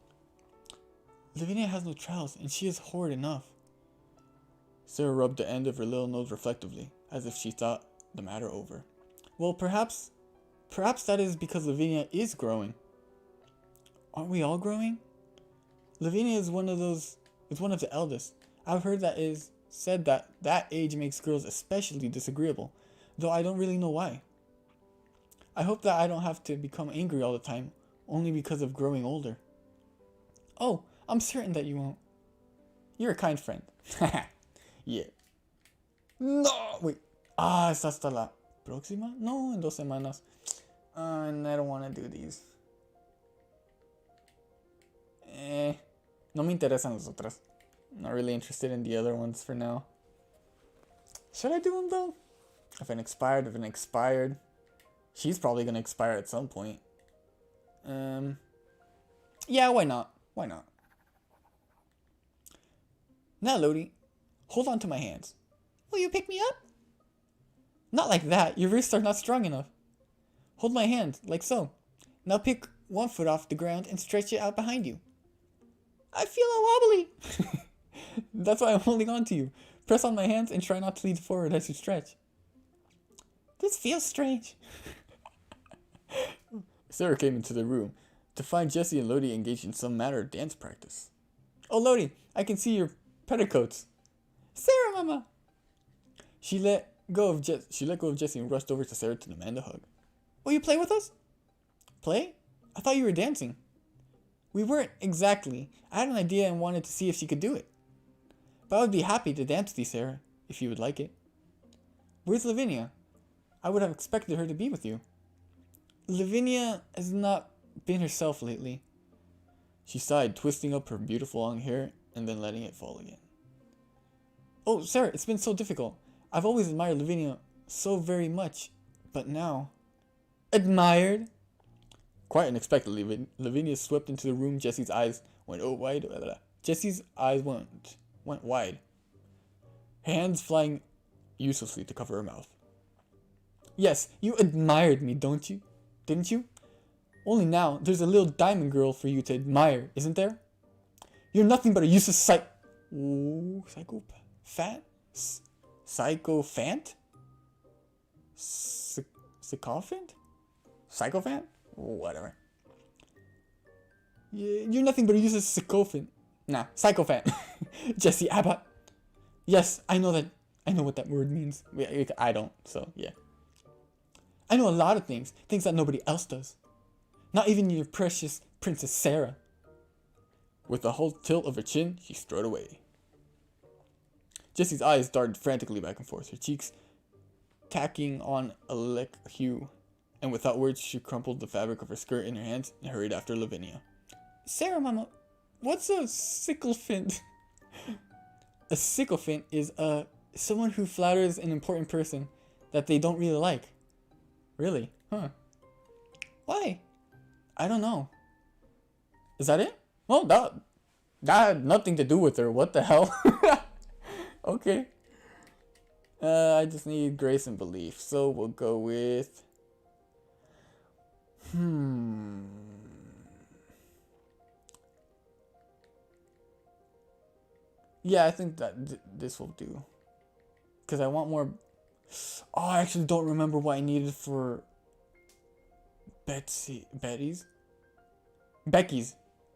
Lavinia has no trials and she is horrid enough. Sarah rubbed the end of her little nose reflectively, as if she thought the matter over. Well, perhaps that is because Lavinia is growing. Aren't we all growing? Lavinia is one of the eldest. I've heard that is said that age makes girls especially disagreeable, though I don't really know why. I hope that I don't have to become angry all the time, only because of growing older. Oh, I'm certain that you won't. You're a kind friend. Yeah. No! Wait. Ah, es hasta la próxima? No, en 2 semanas. And I don't want to do these. No me interesan las otras. Not really interested in the other ones for now. Should I do them though? If an expired. She's probably gonna expire at some point. Yeah, why not? Why not? Now, Lodi, hold on to my hands. Will you pick me up? Not like that. Your wrists are not strong enough. Hold my hand, like so. Now pick one foot off the ground and stretch it out behind you. I feel all wobbly. That's why I'm holding on to you. Press on my hands and try not to lean forward as you stretch. This feels strange. Sarah came into the room to find Jessie and Lodi engaged in some matter of dance practice. Oh, Lodi, I can see your petticoats. Sarah, mama. She let go of Jessie and rushed over to Sarah to demand a hug. Will you play with us? Play? I thought you were dancing. We weren't exactly. I had an idea and wanted to see if she could do it. But I would be happy to dance with you, Sarah, if you would like it. Where's Lavinia? I would have expected her to be with you. Lavinia has not been herself lately. She sighed, twisting up her beautiful long hair and then letting it fall again. Oh, Sarah, it's been so difficult. I've always admired Lavinia so very much, but now... Admired? Quite unexpectedly, Lavinia swept into the room. Jessie's eyes went wide. Jessie's eyes went wide. Hands flying uselessly to cover her mouth. Yes, you admired me, didn't you? Only now, there's a little diamond girl for you to admire, isn't there? You're nothing but a useless psychophant? Sycophant? Sycophant? Whatever. You're nothing but a useless sycophant. Nah, sycophant. Jessie Abbott. Yes, I know what that word means. I don't, so yeah. I know a lot of things that nobody else does. Not even your precious Princess Sarah. With a whole tilt of her chin, she strode away. Jessie's eyes darted frantically back and forth, her cheeks tacking on a lick hue, and without words she crumpled the fabric of her skirt in her hands and hurried after Lavinia. Sarah, mama, what's a sycophant? A sycophant is someone who flatters an important person that they don't really like. Really? Huh. Why? I don't know. Is that it? Well, that had nothing to do with her. What the hell? Okay. I just need grace and belief. So we'll go with... Yeah, I think that this will do. Because I want more... Oh, I actually don't remember what I needed for... Becky's.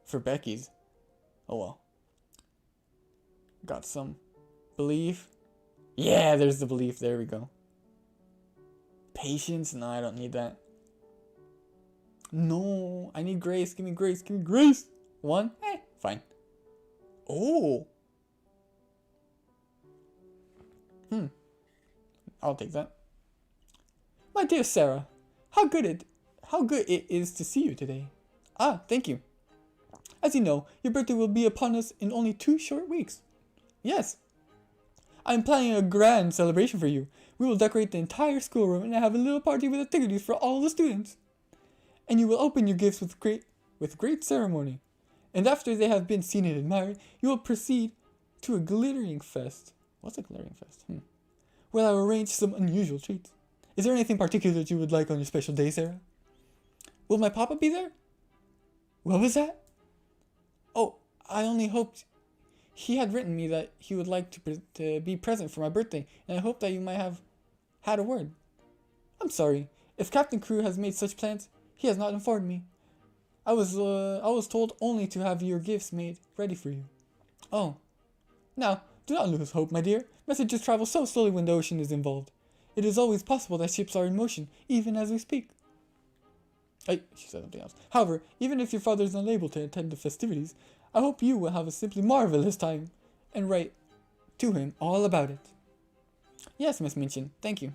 For Becky's. Oh well. Got some belief. Yeah, there's the belief. There we go. Patience? No, I don't need that. No, I need grace. Give me grace. Give me grace. 1? Fine. Oh. I'll take that. My dear Sarah, how good it is to see you today. Ah, thank you. As you know, your birthday will be upon us in only 2 short weeks. Yes. I'm planning a grand celebration for you. We will decorate the entire schoolroom and have a little party with activities for all the students. And you will open your gifts with great ceremony. And after they have been seen and admired, you will proceed to a glittering fest. What's a glittering fest? Where I will arrange some unusual treats. Is there anything particular that you would like on your special day, Sarah? Will my papa be there? What was that? Oh, I only hoped... He had written me that he would like to be present for my birthday, and I hope that you might have had a word. I'm sorry. If Captain Crew has made such plans, he has not informed me. I was told only to have your gifts made ready for you. Oh. Now, do not lose hope, my dear. Messages travel so slowly when the ocean is involved. It is always possible that ships are in motion, even as we speak. She said something else. However, even if your father is unable to attend the festivities, I hope you will have a simply marvelous time, and write to him all about it. Yes, Miss Minchin, thank you.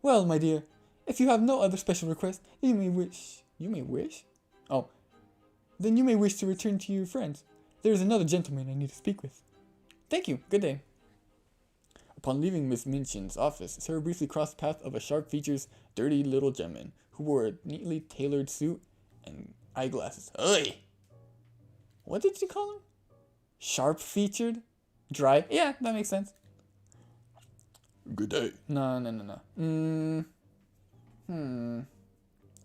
Well, my dear, if you have no other special request, you may wish? Oh, then you may wish to return to your friends. There is another gentleman I need to speak with. Thank you, good day. Upon leaving Miss Minchin's office, Sarah briefly crossed the path of a sharp-featured, dirty little gentleman who wore a neatly tailored suit and eyeglasses. Oi! What did you call him? Sharp-featured? Dry? Yeah, that makes sense. Good day. No.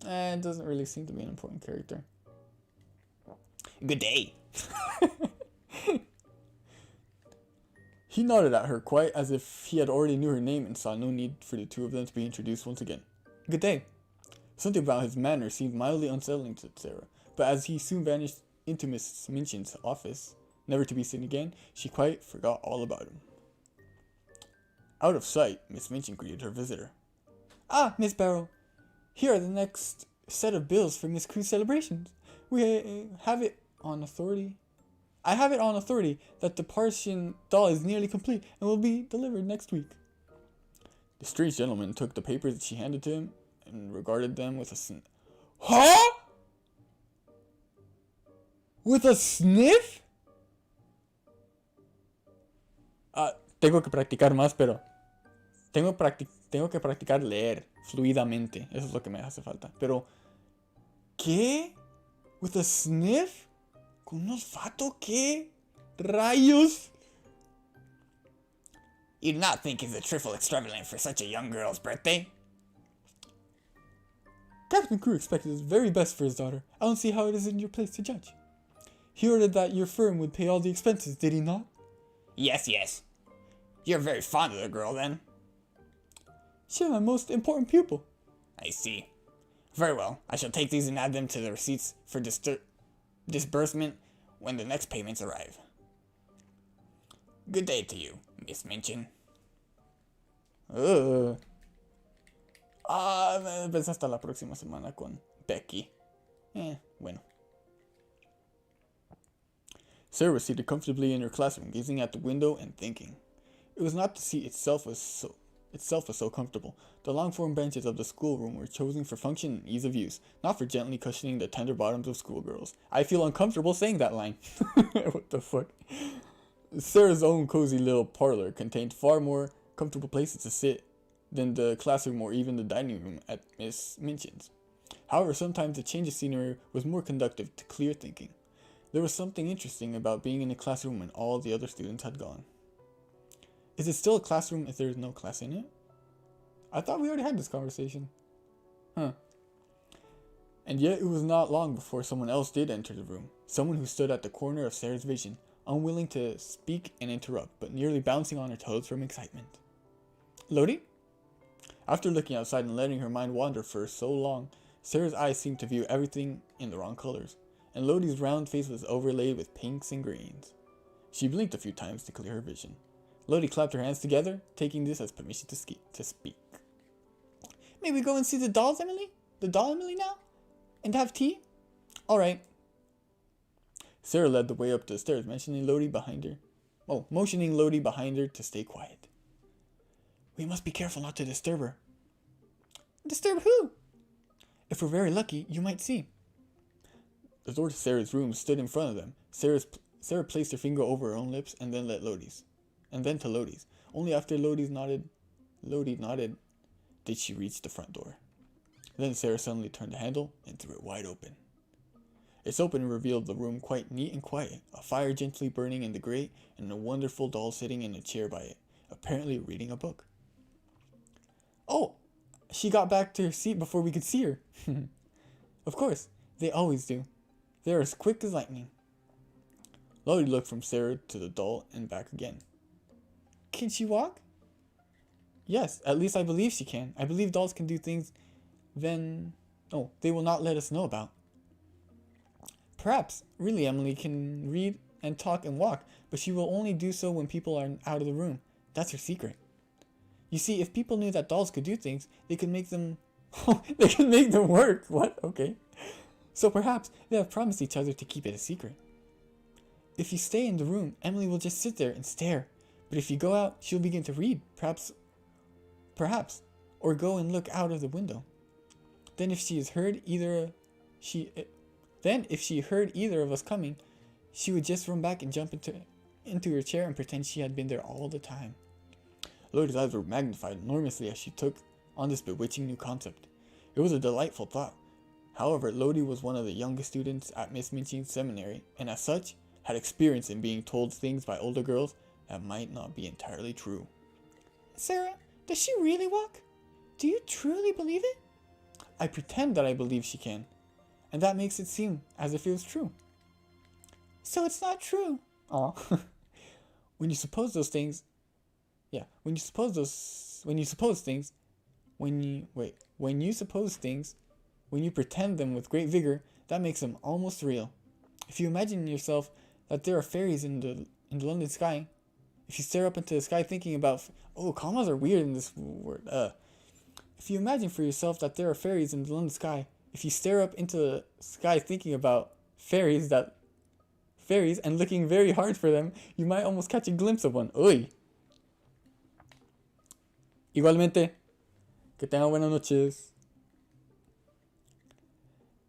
It doesn't really seem to be an important character. Good day. He nodded at her quite as if he had already knew her name and saw no need for the two of them to be introduced once again. Good day. Something about his manner seemed mildly unsettling to Sarah, but as he soon vanished into Miss Minchin's office, never to be seen again, she quite forgot all about him. Out of sight, Miss Minchin greeted her visitor. Ah, Miss Barrow. Here are the next set of bills for Miss Crew's celebrations. We have it on authority. I have it on authority that the Parisian doll is nearly complete and will be delivered next week. The strange gentleman took the papers that she handed to him and regarded them with a sniff. Huh? With a sniff? Tengo que practicar más, pero tengo que practicar leer fluidamente. Eso es lo que me hace falta. Pero, ¿qué? With a sniff? ¿Con un olfato? ¿Qué? ¿Rayos? You do not think it's a trifle extravagant for such a young girl's birthday? Captain Crew expected his very best for his daughter. I don't see how it is in your place to judge. He ordered that your firm would pay all the expenses, did he not? Yes. You're very fond of the girl, then? She's my most important pupil. I see. Very well. I shall take these and add them to the receipts for disbursement when the next payments arrive. Good day to you, Miss Minchin. Pues hasta la próxima semana con Becky. Bueno. Sarah was seated comfortably in her classroom, gazing out the window and thinking. It was not the seat itself was so comfortable. The long-form benches of the schoolroom were chosen for function and ease of use, not for gently cushioning the tender bottoms of schoolgirls. I feel uncomfortable saying that line. What the fuck? Sarah's own cozy little parlor contained far more comfortable places to sit than the classroom or even the dining room at Miss Minchin's. However, sometimes the change of scenery was more conducive to clear thinking. There was something interesting about being in a classroom when all the other students had gone. Is it still a classroom if there is no class in it? I thought we already had this conversation. And yet it was not long before someone else did enter the room. Someone who stood at the corner of Sarah's vision, unwilling to speak and interrupt, but nearly bouncing on her toes from excitement. Lodi? After looking outside and letting her mind wander for so long, Sarah's eyes seemed to view everything in the wrong colors, and Lodi's round face was overlaid with pinks and greens. She blinked a few times to clear her vision. Lodi clapped her hands together, taking this as permission to speak. May we go and see the dolls, Emily? The doll Emily now? And have tea? Alright. Sarah led the way up the stairs, motioning Lodi behind her to stay quiet. We must be careful not to disturb her. Disturb who? If we're very lucky, you might see. The door to Sarah's room stood in front of them. Sarah placed her finger over her own lips and then to Lodi's. Only after Lodi nodded, did she reach the front door. Then Sarah suddenly turned the handle and threw it wide open. Its opening revealed the room quite neat and quiet, a fire gently burning in the grate, and a wonderful doll sitting in a chair by it, apparently reading a book. Oh, she got back to her seat before we could see her. Of course, they always do. They're as quick as lightning. Lodi looked from Sarah to the doll and back again. Can she walk? Yes, at least I believe she can. I believe dolls can do things they will not let us know about. Perhaps, really, Emily can read and talk and walk, but she will only do so when people are out of the room. That's her secret. You see, if people knew that dolls could do things, they could make them... they could make them work. What? Okay. So perhaps they have promised each other to keep it a secret. If you stay in the room, Emily will just sit there and stare, But if you go out, she'll begin to read, perhaps, or go and look out of the window. Then if she heard either of us coming, she would just run back and jump into her chair and pretend she had been there all the time. Lodi's eyes were magnified enormously as she took on this bewitching new concept. It was a delightful thought. However, Lodi was one of the youngest students at Miss Minchin's seminary, and as such, had experience in being told things by older girls that might not be entirely true. Sarah, does she really walk? Do you truly believe it? I pretend that I believe she can, and that makes it seem as if it was true. So it's not true. Aw. When you suppose things, when you pretend them with great vigor, that makes them almost real. If you imagine yourself that there are fairies in the London sky, if you stare up into the sky thinking about, commas are weird in this word. If you imagine for yourself that there are fairies in the London sky, if you stare up into the sky thinking about fairies and looking very hard for them, you might almost catch a glimpse of one. Uy. Igualmente, que tengan buenas noches.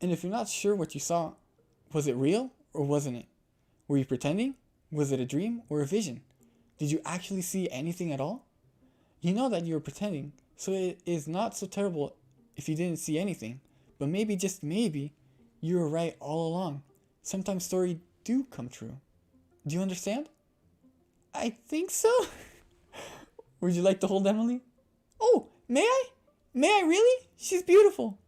And if you're not sure what you saw, was it real or wasn't it? Were you pretending? Was it a dream or a vision? Did you actually see anything at all? You know that you were pretending, so it is not so terrible if you didn't see anything. But maybe, just maybe, you were right all along. Sometimes stories do come true. Do you understand? I think so. Would you like to hold Emily? Oh, may I? May I really? She's beautiful.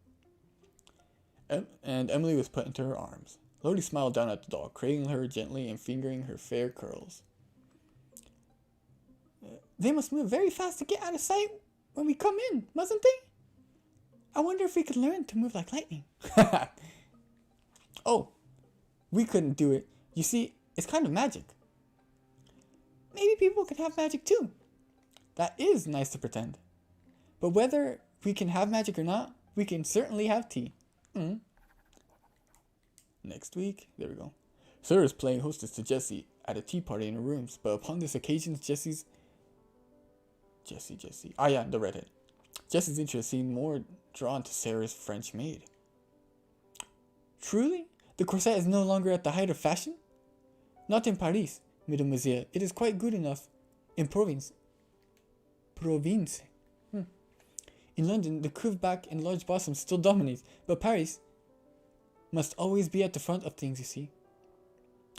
And Emily was put into her arms. Lodi smiled down at the doll, cradling her gently and fingering her fair curls. They must move very fast to get out of sight when we come in, mustn't they? I wonder if we could learn to move like lightning. Oh, we couldn't do it. You see, it's kind of magic. Maybe people can have magic too. That is nice to pretend. But whether we can have magic or not, we can certainly have tea. Next week, there we go. Sarah is playing hostess to Jessie at a tea party in her rooms, but upon this occasion, the redhead. Jessie's interest seemed more drawn to Sarah's French maid. Truly? The corset is no longer at the height of fashion? Not in Paris, mademoiselle. It is quite good enough in Province. In London, the curved back and large bosom still dominates, but Paris must always be at the front of things, you see.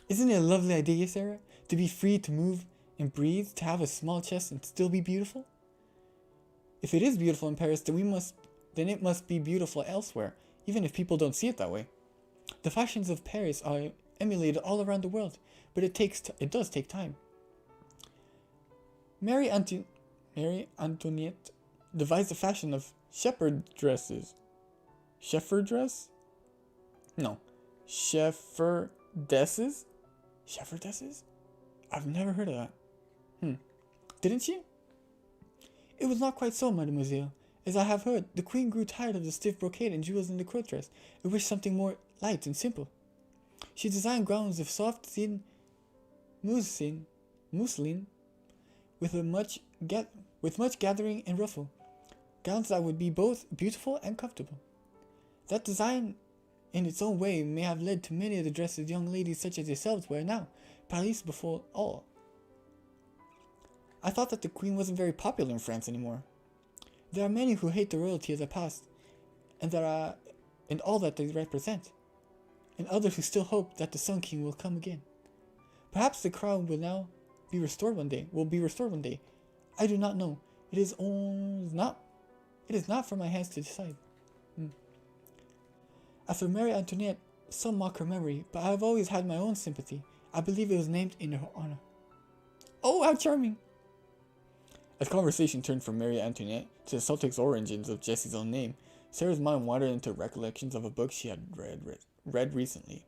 Isn't it a lovely idea, Sarah? To be free to move and breathe, to have a small chest and still be beautiful? If it is beautiful in Paris, then it must be beautiful elsewhere, even if people don't see it that way. The fashions of Paris are emulated all around the world, but it does take time. Mary Antoinette devised the fashion of shepherd dresses. Shepherd dress? No. Shepherdesses? Shepherdesses? I've never heard of that. Didn't she? It was not quite so, mademoiselle. As I have heard, the queen grew tired of the stiff brocade and jewels in the court dress, and wished something more light and simple. She designed gowns of soft thin muslin with much gathering and ruffle, gowns that would be both beautiful and comfortable. That design in its own way may have led to many of the dresses young ladies such as yourselves wear now, Paris before all. I thought that the queen wasn't very popular in France anymore. There are many who hate the royalty of the past, and all that they represent, and others who still hope that the Sun King will come again. Perhaps the crown will be restored one day. I do not know. It is not for my hands to decide. As for Marie Antoinette, some mock her memory, but I have always had my own sympathy. I believe it was named in her honor. Oh, how charming! As conversation turned from Marie Antoinette to the Celtic's origins of Jessie's own name, Sarah's mind wandered into recollections of a book she had read recently.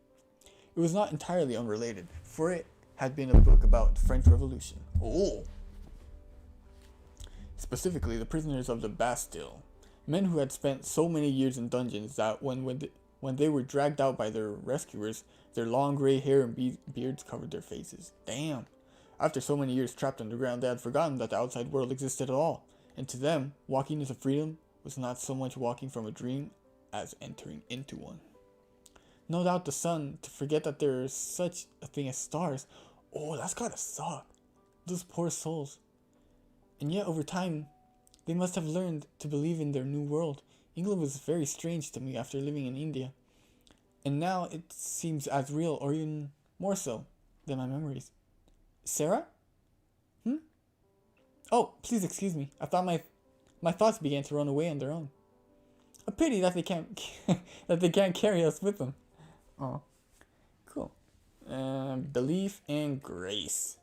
It was not entirely unrelated, for it had been a book about the French Revolution. Oh! Specifically, the prisoners of the Bastille, men who had spent so many years in dungeons that when they were dragged out by their rescuers, their long gray hair and beards covered their faces. Damn! After so many years trapped underground, they had forgotten that the outside world existed at all. And to them, walking into freedom was not so much walking from a dream as entering into one. No doubt the sun, to forget that there is such a thing as stars. Oh, that's gotta suck. Those poor souls. And yet, over time, they must have learned to believe in their new world. England was very strange to me after living in India. And now it seems as real, or even more so, than my memories. Sarah? Oh, please excuse me. I thought my thoughts began to run away on their own. A pity that they can't that they can't carry us with them. Oh, cool. Belief and grace.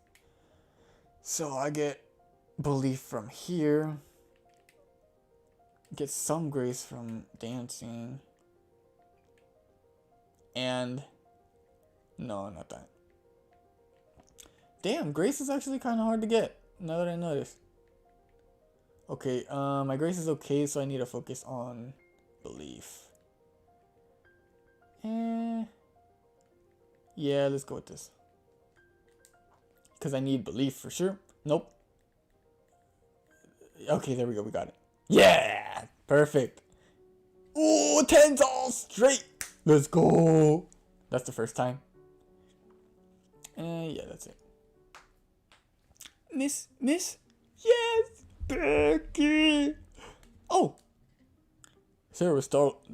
So I get belief from here. Get some grace from dancing. And no, not that. Damn, grace is actually kind of hard to get. Now that I notice. Okay, my grace is okay, so I need to focus on belief. Yeah, let's go with this. Because I need belief for sure. Nope. Okay, there we go. We got it. Yeah! Perfect. Ooh, 10's all straight. Let's go. That's the first time. Yeah, that's it. Miss? Yes! Becky! Oh! Sarah was startled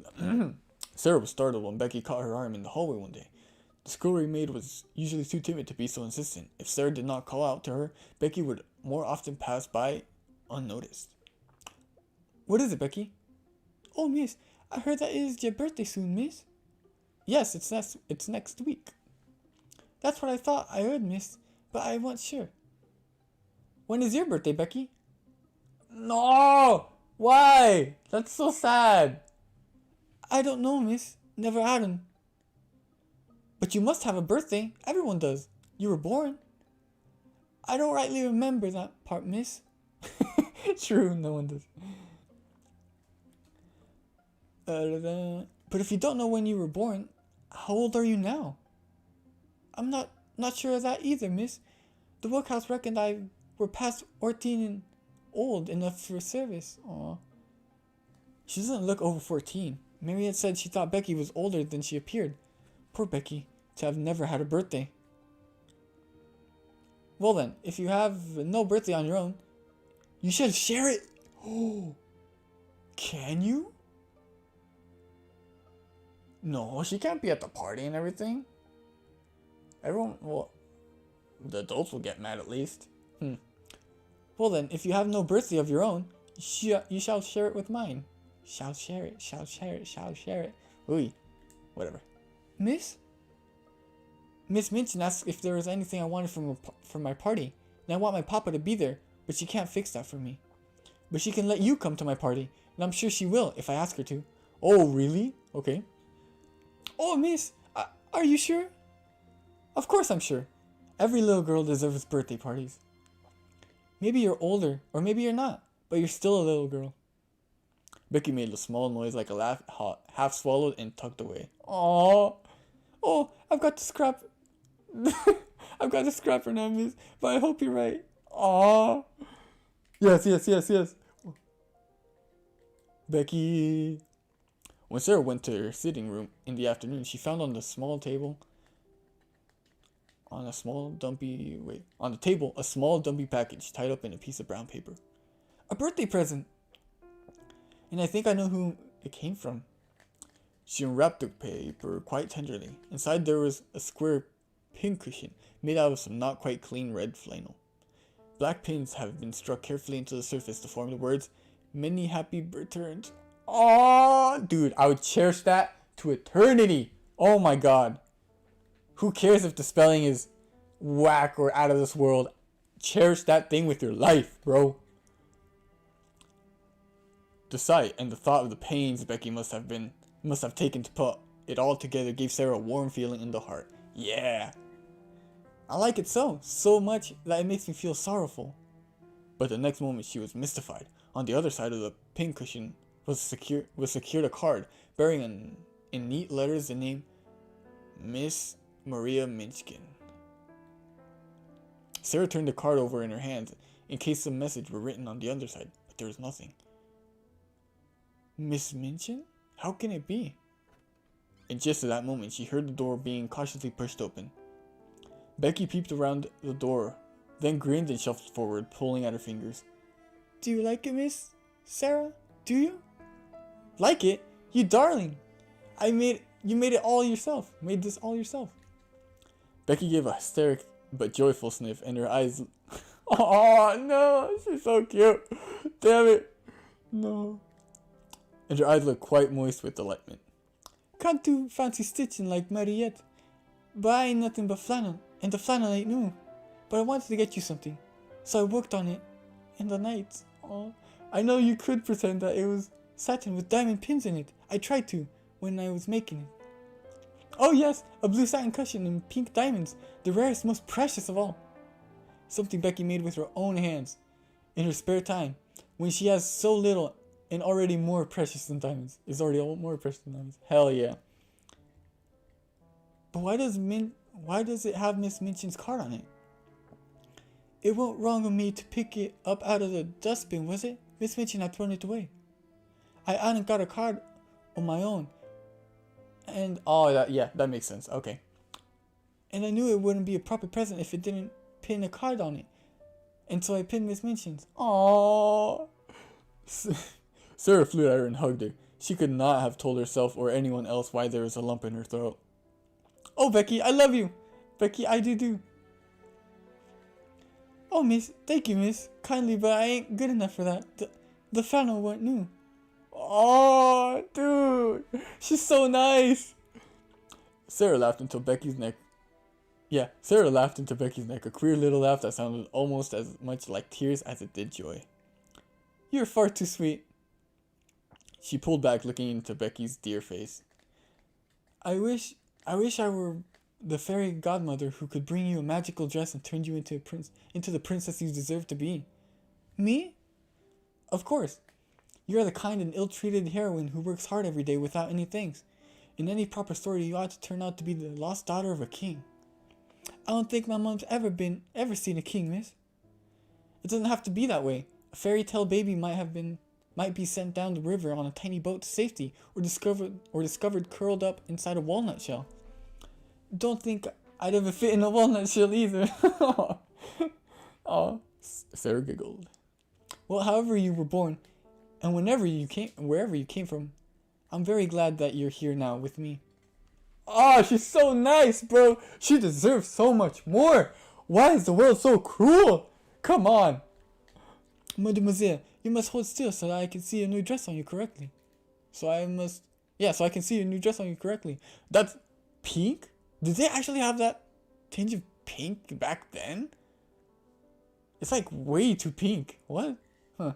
when Becky caught her arm in the hallway one day. The scullery maid was usually too timid to be so insistent. If Sarah did not call out to her, Becky would more often pass by unnoticed. What is it, Becky? Oh, miss, I heard that it is your birthday soon, miss. Yes, it's next week. That's what I thought I heard, miss, but I wasn't sure. When is your birthday, Becky? No! Why? That's so sad. I don't know, miss. Never had one. But you must have a birthday. Everyone does. You were born. I don't rightly remember that part, miss. True, no one does. But if you don't know when you were born, how old are you now? I'm not sure of that either, miss. The workhouse reckoned I were past 14 and old enough for service. Aw. She doesn't look over 14. Mary had said she thought Becky was older than she appeared. Poor Becky, to have never had a birthday. Well then, if you have no birthday on your own, you should share it. Oh, can you? No, she can't be at the party and everything. Everyone, well, the adults will get mad at least. Well then, if you have no birthday of your own, you shall share it with mine. Shall share it, shall share it, shall share it. Ooh, whatever. Miss? Miss Minchin asked if there was anything I wanted from my party, and I want my papa to be there, but she can't fix that for me. But she can let you come to my party, and I'm sure she will if I ask her to. Oh, really? Okay. Oh, miss, are you sure? Of course I'm sure. Every little girl deserves birthday parties. Maybe you're older, or maybe you're not, but you're still a little girl. Becky made a small noise like a laugh, half swallowed and tucked away. Aww. Oh, I've got to scrap. I've got to scrap her now, miss, but I hope you're right. Aww. Yes. Becky. When Sarah went to her sitting room in the afternoon, she found on the table a small dumpy package tied up in a piece of brown paper. A birthday present. And I think I know who it came from. She unwrapped the paper quite tenderly. Inside there was a square pincushion made out of some not quite clean red flannel. Black pins have been struck carefully into the surface to form the words, "Many happy returns." Oh, dude, I would cherish that to eternity. Oh my god. Who cares if the spelling is whack or out of this world? Cherish that thing with your life, bro. The sight and the thought of the pains Becky must have taken to put it all together gave Sarah a warm feeling in the heart. Yeah. I like it so much that it makes me feel sorrowful. But the next moment she was mystified. On the other side of the pincushion was secured a card bearing in neat letters the name Miss Maria Minchkin. Sarah turned the card over in her hand in case some message were written on the underside, but there was nothing. Miss Minchin? How can it be? And just at that moment, she heard the door being cautiously pushed open. Becky peeped around the door, then grinned and shuffled forward, pulling at her fingers. Do you like it, Miss Sarah? Do you? Like it? You darling! You made it all yourself. Made this all yourself. Becky gave a hysteric but joyful sniff, and her eyes... Oh, no! She's so cute! Damn it! No. And her eyes looked quite moist with delightment. Can't do fancy stitching like Mariette, but I ain't nothing but flannel, and the flannel ain't new. But I wanted to get you something, so I worked on it in the night. Oh, I know you could pretend that it was satin with diamond pins in it. I tried to when I was making it. Oh yes, a blue satin cushion and pink diamonds, the rarest, most precious of all. Something Becky made with her own hands in her spare time, when she has so little and already more precious than diamonds. Is already more precious than diamonds. Hell yeah. But why does it have Miss Minchin's card on it? It wasn't wrong of me to pick it up out of the dustbin, was it? Miss Minchin had thrown it away. I hadn't got a card on my own. And that makes sense. Okay. And I knew it wouldn't be a proper present if it didn't pin a card on it. And so I pinned Miss Minchin's. Aww. Sarah flew at her and hugged her. She could not have told herself or anyone else why there was a lump in her throat. Oh, Becky, I love you. Becky, I do. Oh, miss, thank you, miss. Kindly, but I ain't good enough for that. The flannel wasn't new. Oh, dude. She's so nice. Sarah laughed into Becky's neck. A queer little laugh that sounded almost as much like tears as it did joy. You're far too sweet. She pulled back, looking into Becky's dear face. I wish I were the fairy godmother who could bring you a magical dress and turn you into the princess you deserve to be. Me? Of course. You are the kind and ill-treated heroine who works hard every day without any thanks. In any proper story, you ought to turn out to be the lost daughter of a king. I don't think my mom's ever seen a king, miss. It doesn't have to be that way. A fairy tale baby might be sent down the river on a tiny boat to safety, or discovered curled up inside a walnut shell. Don't think I'd ever fit in a walnut shell either. Oh, Sarah giggled. Well, however you were born, and wherever you came from, I'm very glad that you're here now with me. Oh, she's so nice, bro. She deserves so much more. Why is the world so cruel? Come on. Mademoiselle, you must hold still so that I can see a new dress on you correctly. So I can see a new dress on you correctly. That's pink? Did they actually have that tinge of pink back then? It's like way too pink. What? Huh.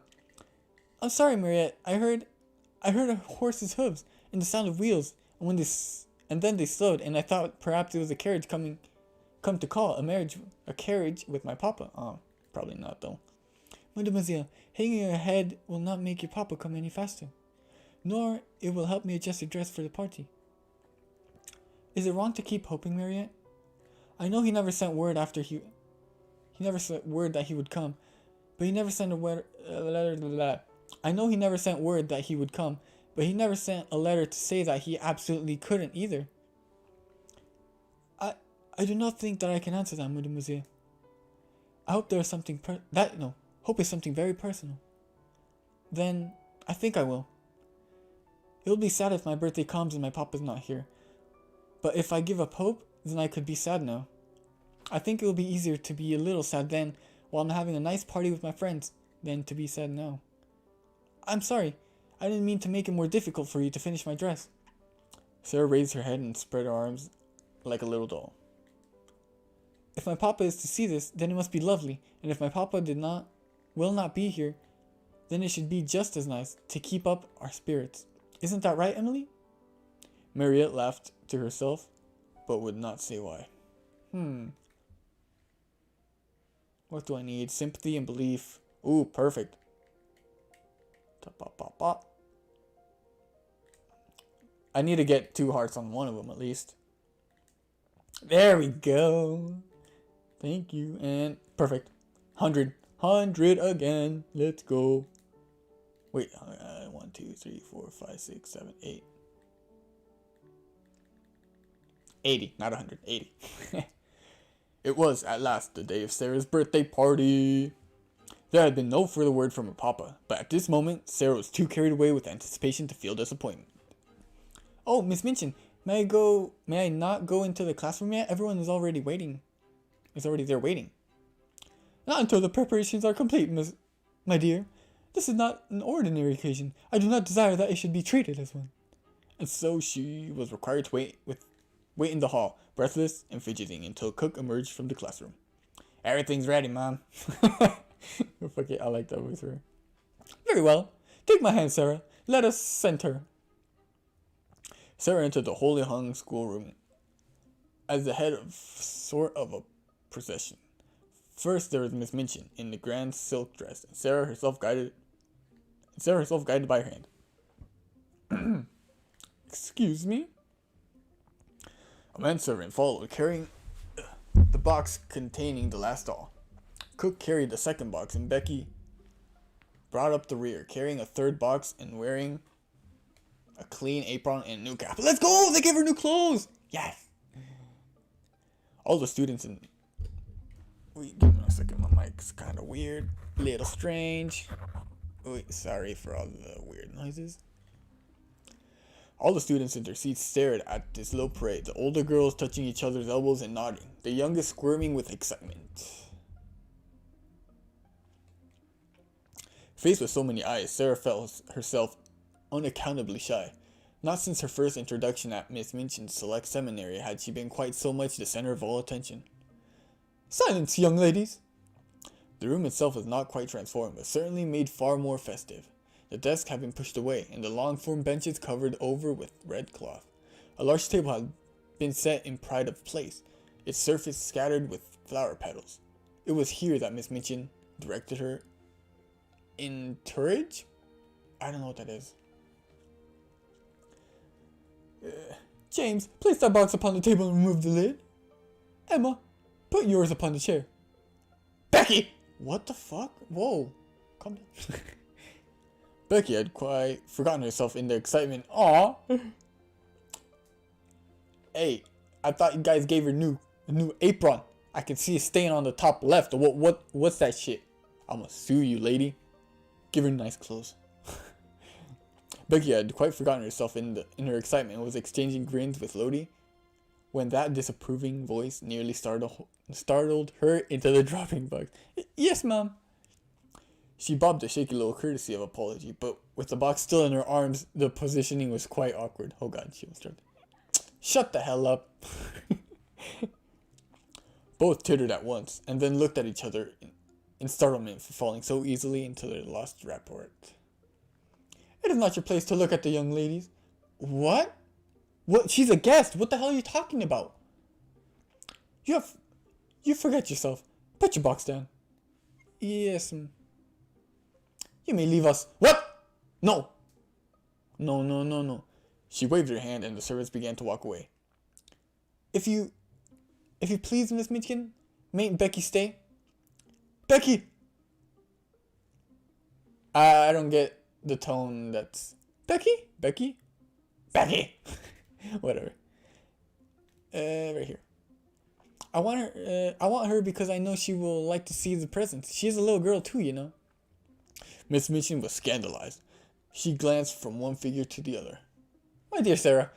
I'm sorry, Mariette. I heard a horse's hooves and the sound of wheels, and then they slowed, and I thought perhaps it was a carriage come to call, a carriage with my papa. Oh, probably not though. Mademoiselle, hanging your head will not make your papa come any faster, nor it will help me adjust your dress for the party. Is it wrong to keep hoping, Mariette? I know he never sent word that he would come, but he never sent I know he never sent word that he would come, but he never sent a letter to say that he absolutely couldn't either. I do not think that I can answer that, Mademoiselle. I hope there is something hope is something very personal. Then I think I will. It will be sad if my birthday comes and my papa's not here. But if I give up hope, then I could be sad now. I think it will be easier to be a little sad then, while I'm having a nice party with my friends, than to be sad now. I'm sorry. I didn't mean to make it more difficult for you to finish my dress. Sarah raised her head and spread her arms like a little doll. If my papa is to see this, then it must be lovely, and if my papa will not be here, then it should be just as nice to keep up our spirits. Isn't that right, Emily? Mariette laughed to herself, but would not say why. What do I need? Sympathy and belief. Ooh, perfect. I need to get 2 hearts on one of them at least. There we go. Thank you. And perfect. 100. 100 again. Let's go. Wait. 1, 2, 3, 4, 5, 6, 7, 8. 80. Not 100. 80. It was, at last, the day of Sarah's birthday party. There had been no further word from her papa, but at this moment, Sarah was too carried away with anticipation to feel disappointment. Oh, Miss Minchin, may I not go into the classroom yet? Everyone is already waiting. Is already there waiting. Not until the preparations are complete, my dear. This is not an ordinary occasion. I do not desire that it should be treated as one. And so she was required to wait in the hall, breathless and fidgeting until Cook emerged from the classroom. Everything's ready, Mom. Fuck it, I like that voice her. Very well. Take my hand, Sarah. Let us enter. Sarah entered the wholly hung schoolroom as the head of sort of a procession. First there was Miss Minchin in the grand silk dress, and Sarah herself guided by her hand. Excuse me? A manservant followed, carrying the box containing the last doll. Cook carried the second box, and Becky brought up the rear, carrying a third box and wearing a clean apron and a new cap. Let's go! They gave her new clothes! Yes! All the students in... Wait, give me a second. My mic's kind of weird. Little strange. Wait, sorry for all the weird noises. All the students in their seats stared at this little parade, the older girls touching each other's elbows and nodding, the youngest squirming with excitement. Faced with so many eyes, Sarah felt herself unaccountably shy. Not since her first introduction at Miss Minchin's select seminary had she been quite so much the center of all attention. Silence, young ladies! The room itself was not quite transformed, but certainly made far more festive. The desk had been pushed away, and the long-form benches covered over with red cloth. A large table had been set in pride of place, its surface scattered with flower petals. It was here that Miss Minchin directed her entourage? I don't know what that is. James, place that box upon the table and remove the lid. Emma, put yours upon the chair. Becky! What the fuck? Whoa. Calm down. Becky had quite forgotten herself in the excitement. Aw. Hey, I thought you guys gave her a new apron. I can see it stain on the top left. What's that shit? I'ma sue you, lady. Give her nice clothes. Becky had quite forgotten herself in her excitement and was exchanging grins with Lodi when that disapproving voice nearly startled her into the dropping box. Yes, Mom. She bobbed a shaky little courtesy of apology, but with the box still in her arms, the positioning was quite awkward. Oh God, she was trying to... Shut the hell up. Both tittered at once, and then looked at each other in startlement for falling so easily into their lost rapport. It is not your place to look at the young ladies. What? What? She's a guest. What the hell are you talking about? You forget yourself. Put your box down. Yes. You may leave us. What? No. No. She waved her hand and the servants began to walk away. If you please, Miss Minchin, mayn't Becky stay? Becky! I don't get the tone that's... Becky? Whatever. Right here. I want her because I know she will like to see the presents. She's a little girl too, you know. Miss Minchin was scandalized. She glanced from one figure to the other. My dear Sarah,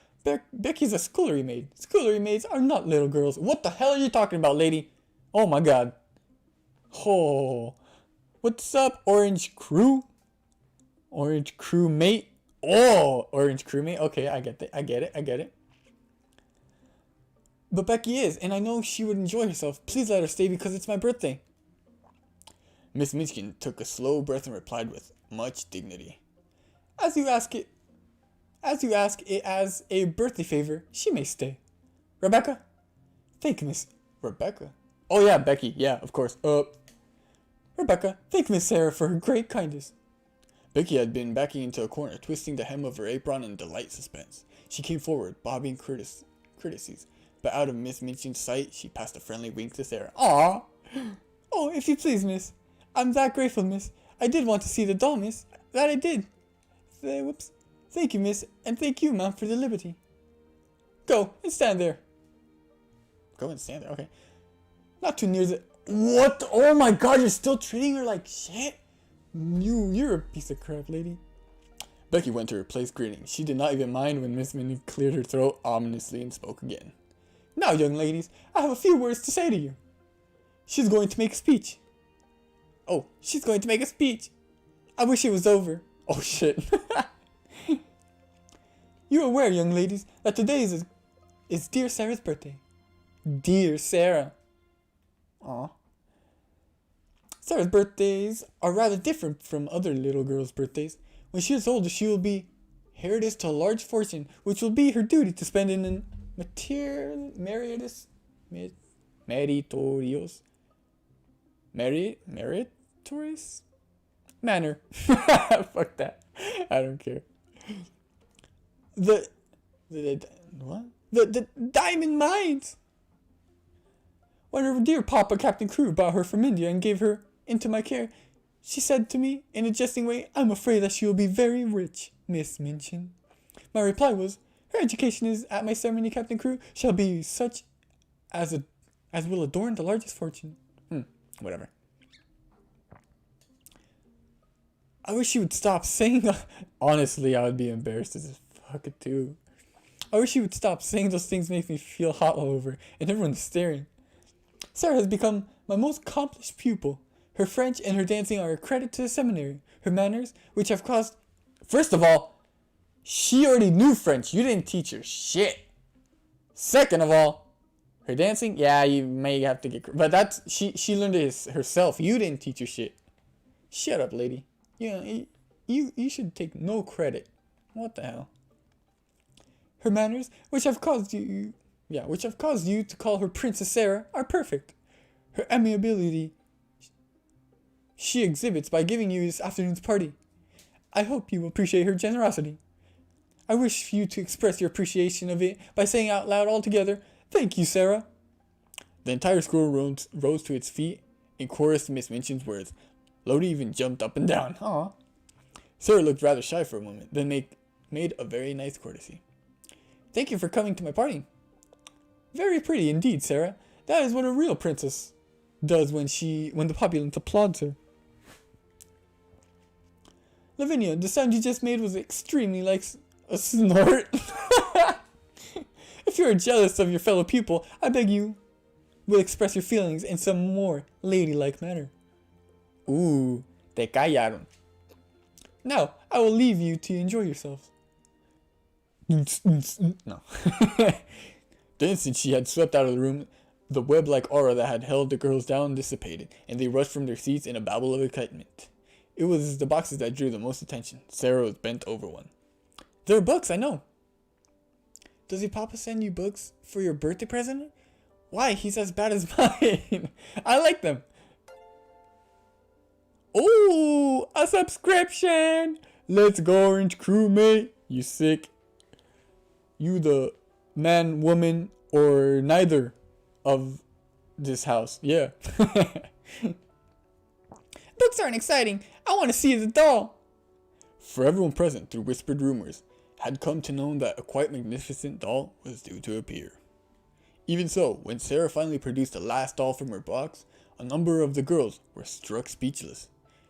Becky's a scullery maid. Scullery maids are not little girls. What the hell are you talking about, lady? Oh my God. Oh. What's up, Orange Crew? Orange Crew mate? Oh, Orange Crew mate. Okay, I get it. But Becky is, and I know she would enjoy herself. Please let her stay because it's my birthday. Miss Minchin took a slow breath and replied with much dignity. As you ask it as a birthday favor, she may stay. Rebecca? Thank Miss Rebecca. Oh yeah, Becky. Yeah, of course. Rebecca, thank Miss Sarah for her great kindness. Becky had been backing into a corner, twisting the hem of her apron in delight suspense. She came forward, bobbing courtesies. but out of Miss Minchin's sight, she passed a friendly wink to Sarah. Aw. Oh, if you please, miss. I'm that grateful, miss. I did want to see the doll, miss. That I did. Whoops. Thank you, miss, and thank you, ma'am, for the liberty. Go and stand there. Go and stand there, okay. Not too near the... What? Oh my god, you're still treating her like shit? You're a piece of crap, lady. Becky went to her place grinning. She did not even mind when Miss Minnie cleared her throat ominously and spoke again. Now, young ladies, I have a few words to say to you. She's going to make a speech. Oh, she's going to make a speech. I wish it was over. Oh shit. You're aware, young ladies, that today is dear Sarah's birthday. Dear Sarah. Aw. Sarah's birthdays are rather different from other little girls' birthdays. When she is older, she will be heiress to a large fortune, which will be her duty to spend in an meritorious manner. Fuck that. I don't care. The diamond mines. When her dear papa, Captain Crew, brought her from India and gave her into my care, she said to me in a jesting way, "I'm afraid that she will be very rich, Miss Minchin." My reply was, "Her education is at my ceremony, Captain Crew, shall be such as will adorn the largest fortune." Whatever. I wish she would stop saying that. Honestly, I would be embarrassed as fuck it too. I wish she would stop saying those things. Make me feel hot all over, and everyone's staring. Sarah has become my most accomplished pupil. Her French and her dancing are a credit to the seminary. Her manners, which have caused... First of all, she already knew French. You didn't teach her shit. Second of all, her dancing, yeah, you may have to get... But that's... She learned it herself. You didn't teach her shit. Shut up, lady. You should take no credit. What the hell? Her manners, which have caused you to call her Princess Sarah, are perfect. Her amiability she exhibits by giving you this afternoon's party. I hope you appreciate her generosity. I wish you to express your appreciation of it by saying out loud all together, "Thank you, Sarah." The entire school rose to its feet and chorused Miss Minchin's words. Lodi even jumped up and down. Aw. Sarah looked rather shy for a moment, then made a very nice courtesy. "Thank you for coming to my party." "Very pretty indeed, Sarah. That is what a real princess does when the populace applauds her." "Lavinia, the sound you just made was extremely like a snort." "If you are jealous of your fellow pupil, I beg you will express your feelings in some more ladylike manner." Ooh, te callaron. "Now, I will leave you to enjoy yourselves." No. The instant she had swept out of the room, the web-like aura that had held the girls down dissipated, and they rushed from their seats in a babble of excitement. It was the boxes that drew the most attention. Sarah was bent over one. "They're books, I know." "Does your papa send you books for your birthday present?" "Why, he's as bad as mine." "I like them." "Ooh, a subscription! Let's go, Orange Crewmate. You sick? You the man, woman, or neither of this house. Yeah." "Books aren't exciting. I want to see the doll." For everyone present, through whispered rumors, had come to know that a quite magnificent doll was due to appear. Even so, when Sarah finally produced the last doll from her box, a number of the girls were struck speechless.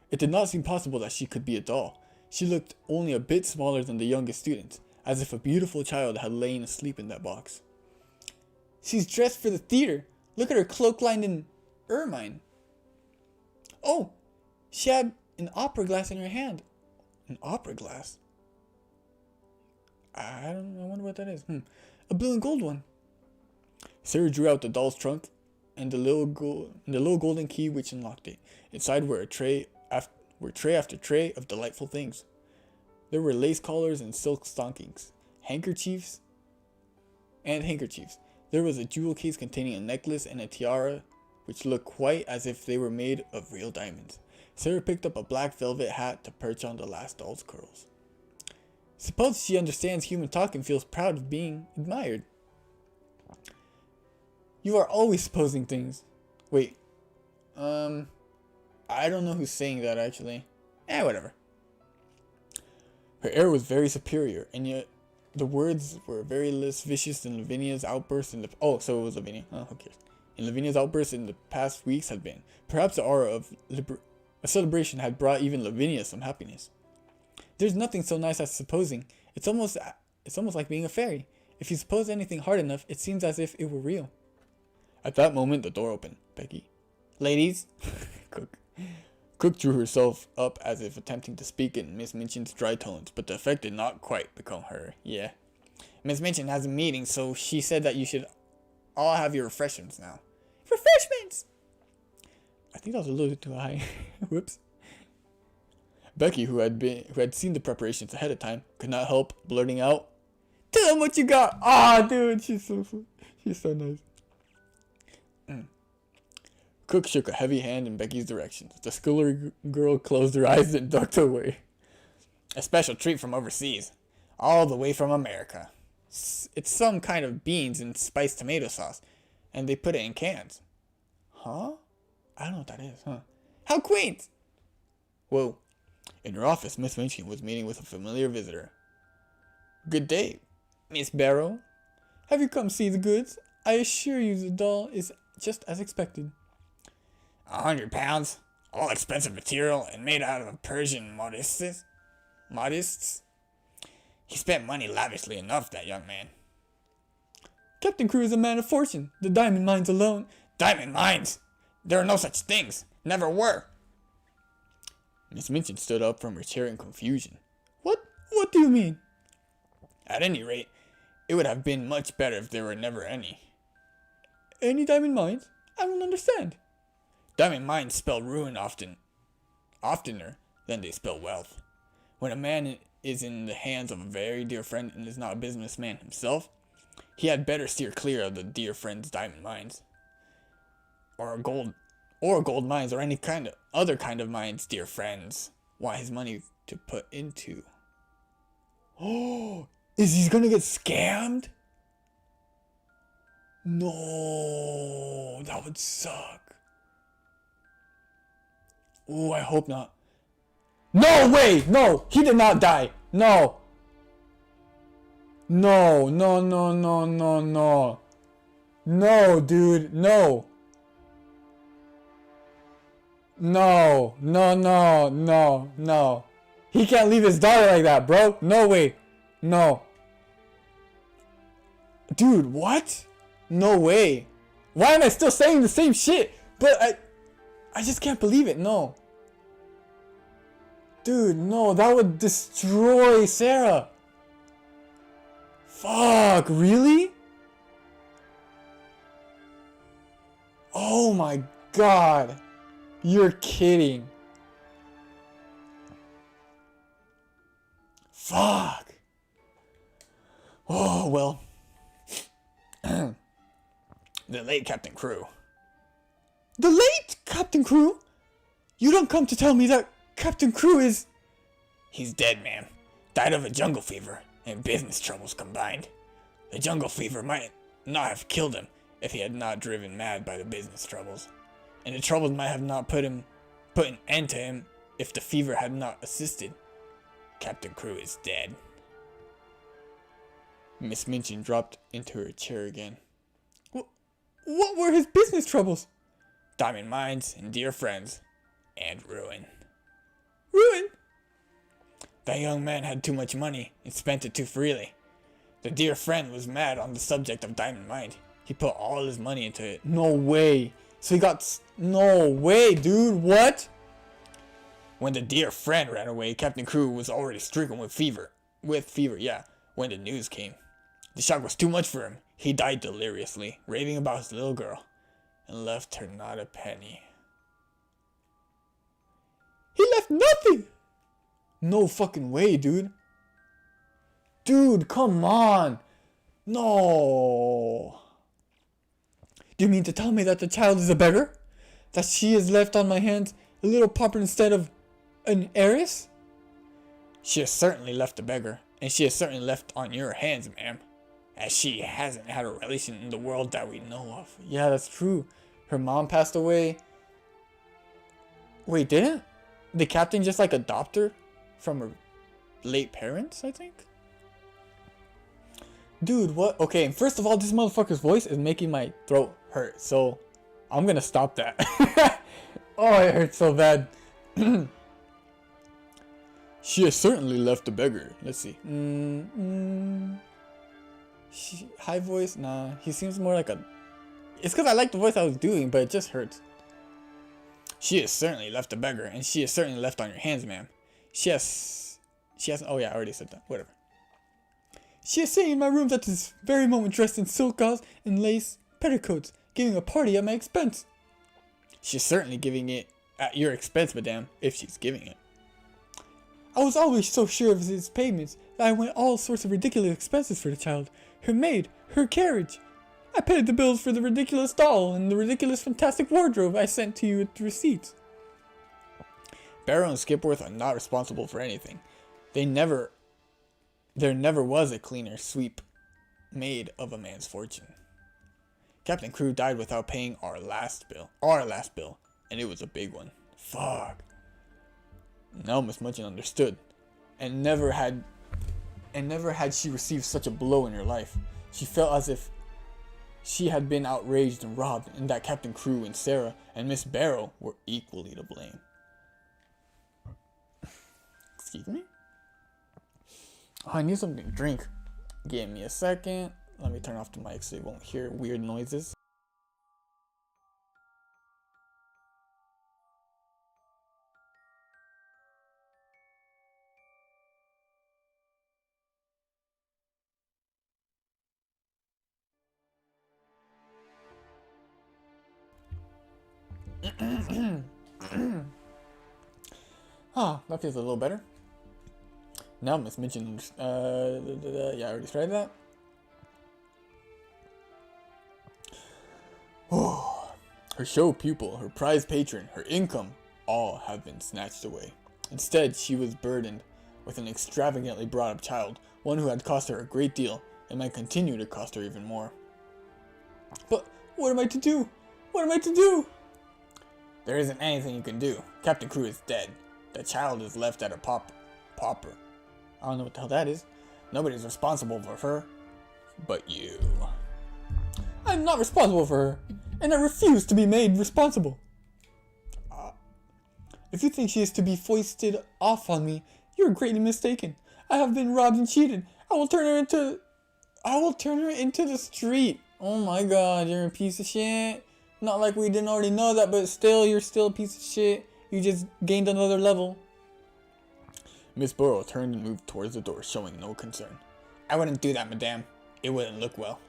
It did not seem possible that she could be a doll. She looked only a bit smaller than the youngest students, as if a beautiful child had lain asleep in that box. "She's dressed for the theater. Look at her cloak lined in ermine. Oh, she had an opera glass in her hand." An opera glass? I wonder what that is. A blue and gold one. Sarah drew out the doll's trunk and the little golden key which unlocked it. Inside were tray after tray of delightful things. There were lace collars and silk stockings, handkerchiefs. There was a jewel case containing a necklace and a tiara which looked quite as if they were made of real diamonds. Sarah picked up a black velvet hat to perch on the last doll's curls. "Suppose she understands human talk and feels proud of being admired." You are always supposing things. Wait. I don't know who's saying that actually. Whatever. Her air was very superior, and yet the words were very less vicious than Lavinia's outburst in the... Oh, so it was Lavinia. Oh, who cares? And Lavinia's outburst in the past weeks had been. Perhaps the aura of a celebration had brought even Lavinia some happiness. There's nothing so nice as supposing. It's almost like being a fairy. If you suppose anything hard enough, it seems as if it were real. At that moment, the door opened. Becky. Ladies. Cook drew herself up as if attempting to speak in Miss Minchin's dry tones, but the effect did not quite become her. Yeah. Miss Minchin has a meeting, so she said that you should all have your refreshments now. Refreshments! I think that was a little bit too high. Whoops. Becky, who had seen the preparations ahead of time, could not help blurting out, "Tell them what you got!" Ah, dude, she's so nice. Cook shook a heavy hand in Becky's direction. The scullery girl closed her eyes and ducked away. A special treat from overseas. All the way from America. It's some kind of beans and spiced tomato sauce, and they put it in cans. Huh? I don't know what that is, huh? How quaint! Whoa. In her office, Miss Minchin was meeting with a familiar visitor. Good day, Miss Barrow. Have you come see the goods? I assure you the doll is just as expected. 100 pounds, all expensive material, and made out of Persian modistes. He spent money lavishly enough, that young man. Captain Crew is a man of fortune. The diamond mines alone. Diamond mines? There are no such things. Never were. Miss Minchin stood up from her chair in confusion. What do you mean? At any rate, it would have been much better if there were never any. Any diamond mines? I don't understand. Diamond mines spell ruin oftener than they spell wealth. When a man is in the hands of a very dear friend and is not a businessman himself, he had better steer clear of the dear friend's diamond mines. Or gold mines, or any other kind of mines dear friends want his money to put into. Oh, is he gonna get scammed? No, that would suck. Oh, I hope not. No way! No! He did not die! No! No, no, no, no, no, no. No, dude, no. No, no, no, no, no. He can't leave his daughter like that, bro. No way. No. Dude, what? No way. Why am I still saying the same shit? But I just can't believe it. No. Dude, no, that would destroy Sarah. Fuck, really? Oh my god. You're kidding. Fuck. Oh, well. The late Captain Crew. The late Captain Crew? You don't come to tell me that Captain Crew is... He's dead, ma'am. Died of a jungle fever and business troubles combined. The jungle fever might not have killed him if he had not driven mad by the business troubles. And the troubles might have not put an end to him if the fever had not assisted. Captain Crew is dead. Miss Minchin dropped into her chair again. What were his business troubles? Diamond mines and dear friends. And ruin. Ruin? That young man had too much money and spent it too freely. The dear friend was mad on the subject of diamond mine. He put all his money into it. No way. So he got... No way, dude. What? When the dear friend ran away, Captain Crew was already stricken with fever. Yeah. When the news came. The shock was too much for him. He died deliriously, raving about his little girl, and left her not a penny. He left nothing! No fucking way, dude. Dude, come on. No. Do you mean to tell me that the child is a beggar? That she is left on my hands a little pauper instead of an heiress? She has certainly left a beggar, and she is certainly left on your hands, ma'am. as she hasn't had a relation in the world that we know of. Yeah, that's true. Her mom passed away. Wait, didn't the captain just like adopt her from her late parents, I think? Dude, what? Okay, first of all, this motherfucker's voice is making my throat hurt, so I'm gonna stop that. Oh, it hurts so bad. She has certainly left a beggar. Let's see. High voice? Nah, he seems more like a... It's because I like the voice I was doing, but it just hurts. She has certainly left a beggar, and she has certainly left on your hands, ma'am. She has... Oh yeah, I already said that. Whatever. She is sitting in my rooms at this very moment dressed in silk gauze and lace petticoats, giving a party at my expense. She's certainly giving it at your expense, madame, if she's giving it. I was always so sure of his payments that I went all sorts of ridiculous expenses for the child. Her maid, her carriage. I paid the bills for the ridiculous doll and the ridiculous fantastic wardrobe I sent to you with the receipts. Barrow and Skipworth are not responsible for anything. There never was a cleaner sweep made of a man's fortune. Captain Crew died without paying our last bill, and it was a big one. Fuck. Now Miss Mudgeon understood, and never had she received such a blow in her life. She felt as if she had been outraged and robbed, and that Captain Crew and Sarah and Miss Barrow were equally to blame. Excuse me? Oh, I need something to drink. Give me a second. Let me turn off the mic so you won't hear weird noises. Ah, that feels a little better. Now Miss Minchin, yeah, I already tried that. Oh, her show pupil, her prize patron, her income, all have been snatched away. Instead, she was burdened with an extravagantly brought up child, one who had cost her a great deal and might continue to cost her even more. But what am I to do? What am I to do? There isn't anything you can do. Captain Crew is dead. The child is left at a pauper. I don't know what the hell that is. Nobody's responsible for her but you. I'm not responsible for her, and I refuse to be made responsible. If you think she is to be foisted off on me, you're greatly mistaken. I have been robbed and cheated. I will turn her into the street. Oh my god, you're a piece of shit. Not like we didn't already know that, but still, you're still a piece of shit. You just gained another level. Miss Burrow turned and moved towards the door, showing no concern. I wouldn't do that, madame. It wouldn't look well.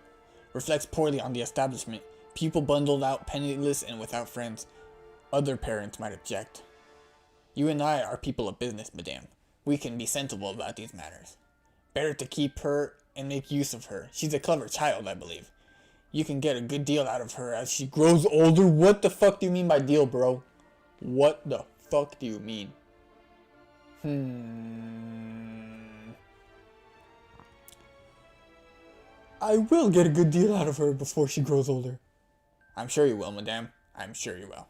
Reflects poorly on the establishment. People bundled out, penniless and without friends. Other parents might object. You and I are people of business, madame. We can be sensible about these matters. Better to keep her and make use of her. She's a clever child, I believe. You can get a good deal out of her as she grows older. What the fuck do you mean by deal, bro? What the fuck do you mean? I will get a good deal out of her before she grows older. I'm sure you will, madame. I'm sure you will.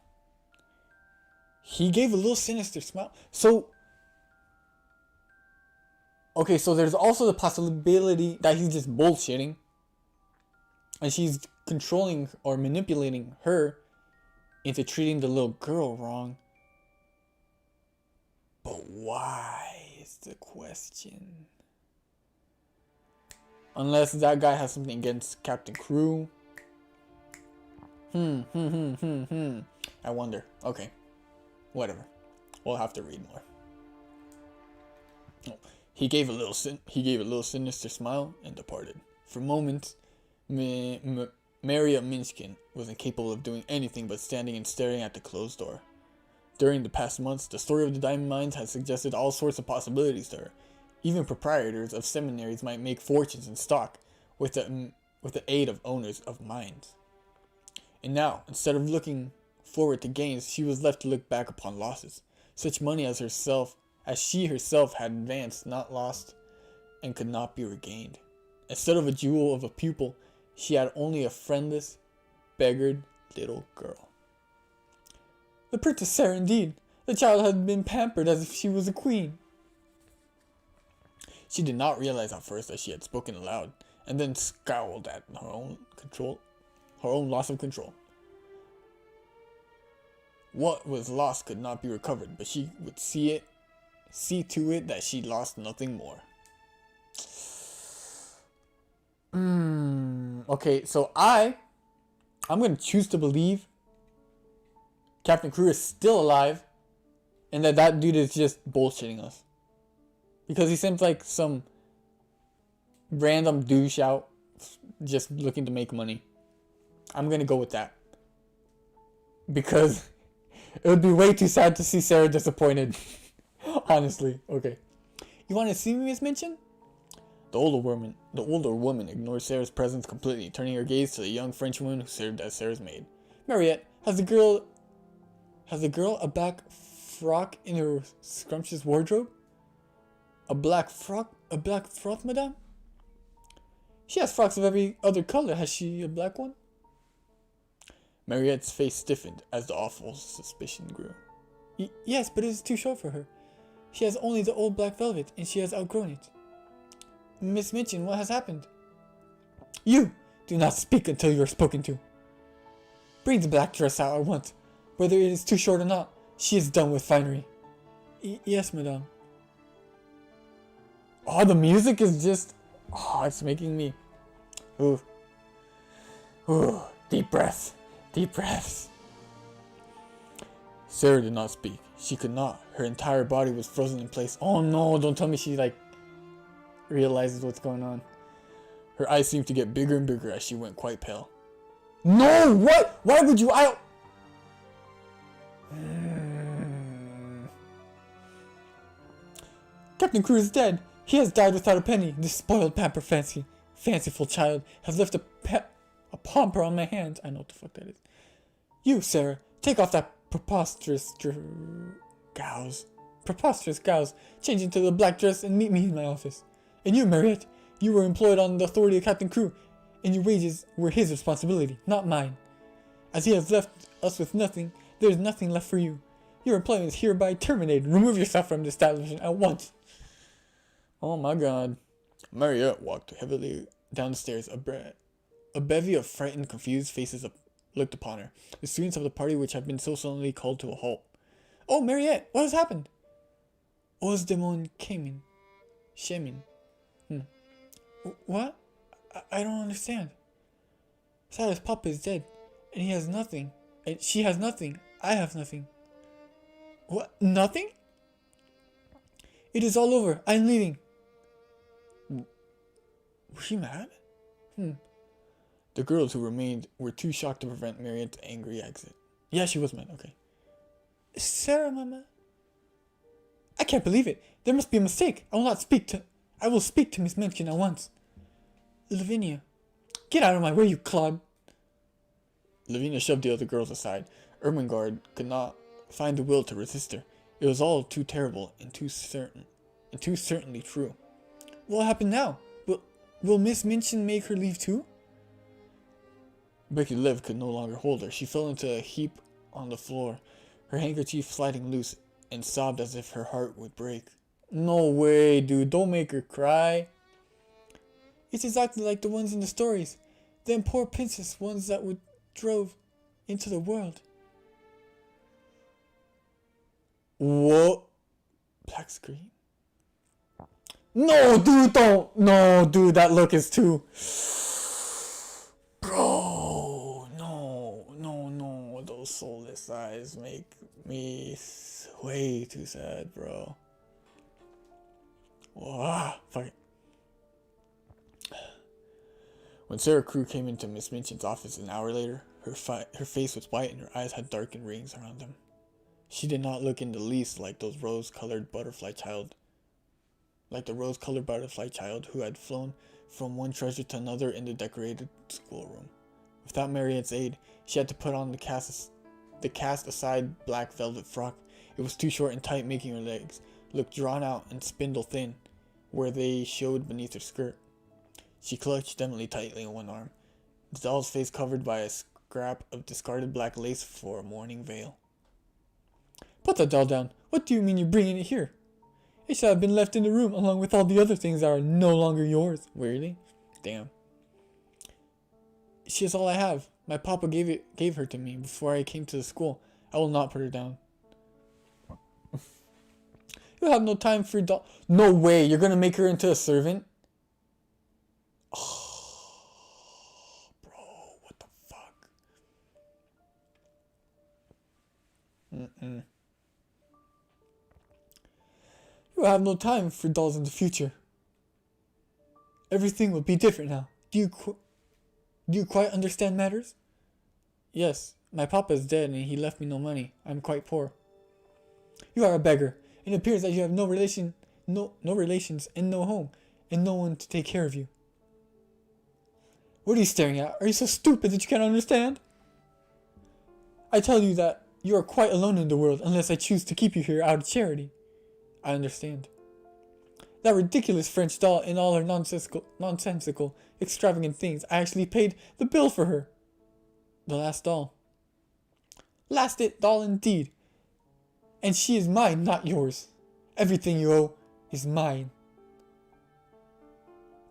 He gave a little sinister smile. Okay, so there's also the possibility that he's just bullshitting. And she's controlling or manipulating her into treating the little girl wrong. But why is the question? Unless that guy has something against Captain Crew. I wonder. Okay. Whatever. We'll have to read more. Oh, he gave a little sinister smile and departed. For moments, Maria Minskin was incapable of doing anything but standing and staring at the closed door. During the past months, the story of the diamond mines had suggested all sorts of possibilities to her. Even proprietors of seminaries might make fortunes in stock with the aid of owners of mines. And now, instead of looking forward to gains, she was left to look back upon losses. Such money as she herself had advanced, not lost, and could not be regained. Instead of a jewel of a pupil, she had only a friendless, beggared little girl. The Princess Sarah indeed. The child had been pampered as if she was a queen. She did not realize at first that she had spoken aloud, and then scowled at her own loss of control. What was lost could not be recovered, but she would see to it that she lost nothing more. Okay, so I'm gonna choose to believe Captain Crew is still alive, and that dude is just bullshitting us. Because he seems like some random douche out just looking to make money. I'm gonna go with that. Because it would be way too sad to see Sarah disappointed. Honestly. Okay. You want to see me, Miss Minchin? The older woman ignored Sarah's presence completely, turning her gaze to the young Frenchwoman who served as Sarah's maid. Mariette, has the girl a black frock in her scrumptious wardrobe? A black frock, madame? She has frocks of every other color. Has she a black one? Mariette's face stiffened as the awful suspicion grew. Yes, but it is too short for her. She has only the old black velvet, and she has outgrown it. Miss Minchin, what has happened? You! Do not speak until you are spoken to. Bring the black dress out at once. Whether it is too short or not, she is done with finery. Yes, madame. Oh, the music is just... Oh, it's making me... Ooh. Ooh. Deep breaths. Deep breaths. Sarah did not speak. She could not. Her entire body was frozen in place. Oh no, don't tell me she realizes what's going on. Her eyes seemed to get bigger and bigger as she went quite pale. No! What? Why would you? Captain Crew is dead. He has died without a penny. This spoiled pamper fanciful child has left a pomper on my hand. I know what the fuck that is. You, Sarah, take off that preposterous gauze, change into the black dress and meet me in my office. And you, Mariette, you were employed on the authority of Captain Crew, and your wages were his responsibility, not mine. As he has left us with nothing, there is nothing left for you. Your employment is hereby terminated. Remove yourself from the establishment at once. Oh my god. Mariette walked heavily down the stairs. A bevy of frightened, confused faces looked upon her. The students of the party which had been so suddenly called to a halt. Oh, Mariette, what has happened? Os demon Shemin. What? I don't understand. Sarah's papa is dead, and he has nothing. And she has nothing. I have nothing. What? Nothing? It is all over. I'm leaving. Was she mad? The girls who remained were too shocked to prevent Mariette's angry exit. Yeah, she was mad. Okay. Sarah, Mama. I can't believe it. There must be a mistake. I will speak to Miss Minchin at once. Lavinia. Get out of my way, you clod. Lavinia shoved the other girls aside. Ermengarde could not find the will to resist her. It was all too terrible and too certainly true. What will happen now? Will Miss Minchin make her leave too? Becky Liv could no longer hold her. She fell into a heap on the floor, her handkerchief sliding loose, and sobbed as if her heart would break. No way, dude. Don't make her cry. It's exactly like the ones in the stories. Them poor princess ones that were drove into the world. What? Black screen? No, dude, don't. No, dude, that look is too... Bro, no. Those soulless eyes make me way too sad, bro. Wow, fuck it. When Sarah Crew came into Miss Minchin's office an hour later, her face was white and her eyes had darkened rings around them. She did not look in the least like the rose-colored butterfly child who had flown from one treasure to another in the decorated schoolroom. Without Mariette's aid, she had to put on the cast-aside black velvet frock. It was too short and tight, making her legs look drawn out and spindle thin, where they showed beneath her skirt. She clutched Emily tightly in one arm, the doll's face covered by a scrap of discarded black lace for a mourning veil. Put that doll down. What do you mean you're bringing it here? It should have been left in the room along with all the other things that are no longer yours. Really? Damn. She is all I have. My papa gave her to me before I came to the school. I will not put her down. You have no time for doll. No way, you're gonna make her into a servant? Oh, bro, what the fuck? You have no time for dolls in the future. Everything will be different now. Do you quite understand matters? Yes, my papa is dead and he left me no money. I'm quite poor. You are a beggar. It appears that you have no relations and no home, and no one to take care of you. What are you staring at? Are you so stupid that you can't understand? I tell you that you are quite alone in the world unless I choose to keep you here out of charity. I understand. That ridiculous French doll and all her nonsensical, extravagant things. I actually paid the bill for her. The last doll. Last doll indeed. And she is mine, not yours. Everything you owe is mine.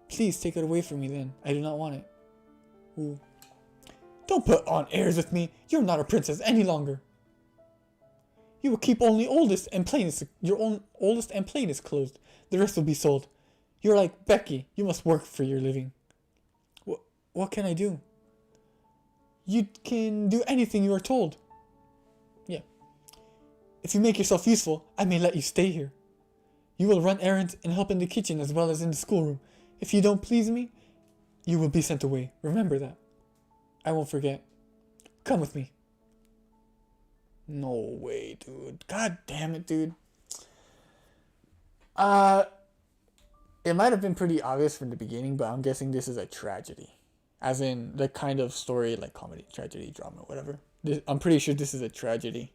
Please take it away from me then. I do not want it. Ooh. Don't put on airs with me. You're not a princess any longer. You will keep only oldest and plainest. Your own oldest and plainest clothes. The rest will be sold. You're like Becky. You must work for your living. What can I do? You can do anything you are told. Yeah. If you make yourself useful, I may let you stay here. You will run errands and help in the kitchen as well as in the schoolroom. If you don't please me, you will be sent away. Remember that. I won't forget. Come with me. No way, dude. God damn it, dude. It might have been pretty obvious from the beginning, but I'm guessing this is a tragedy. As in, the kind of story, like comedy, tragedy, drama, whatever. I'm pretty sure this is a tragedy.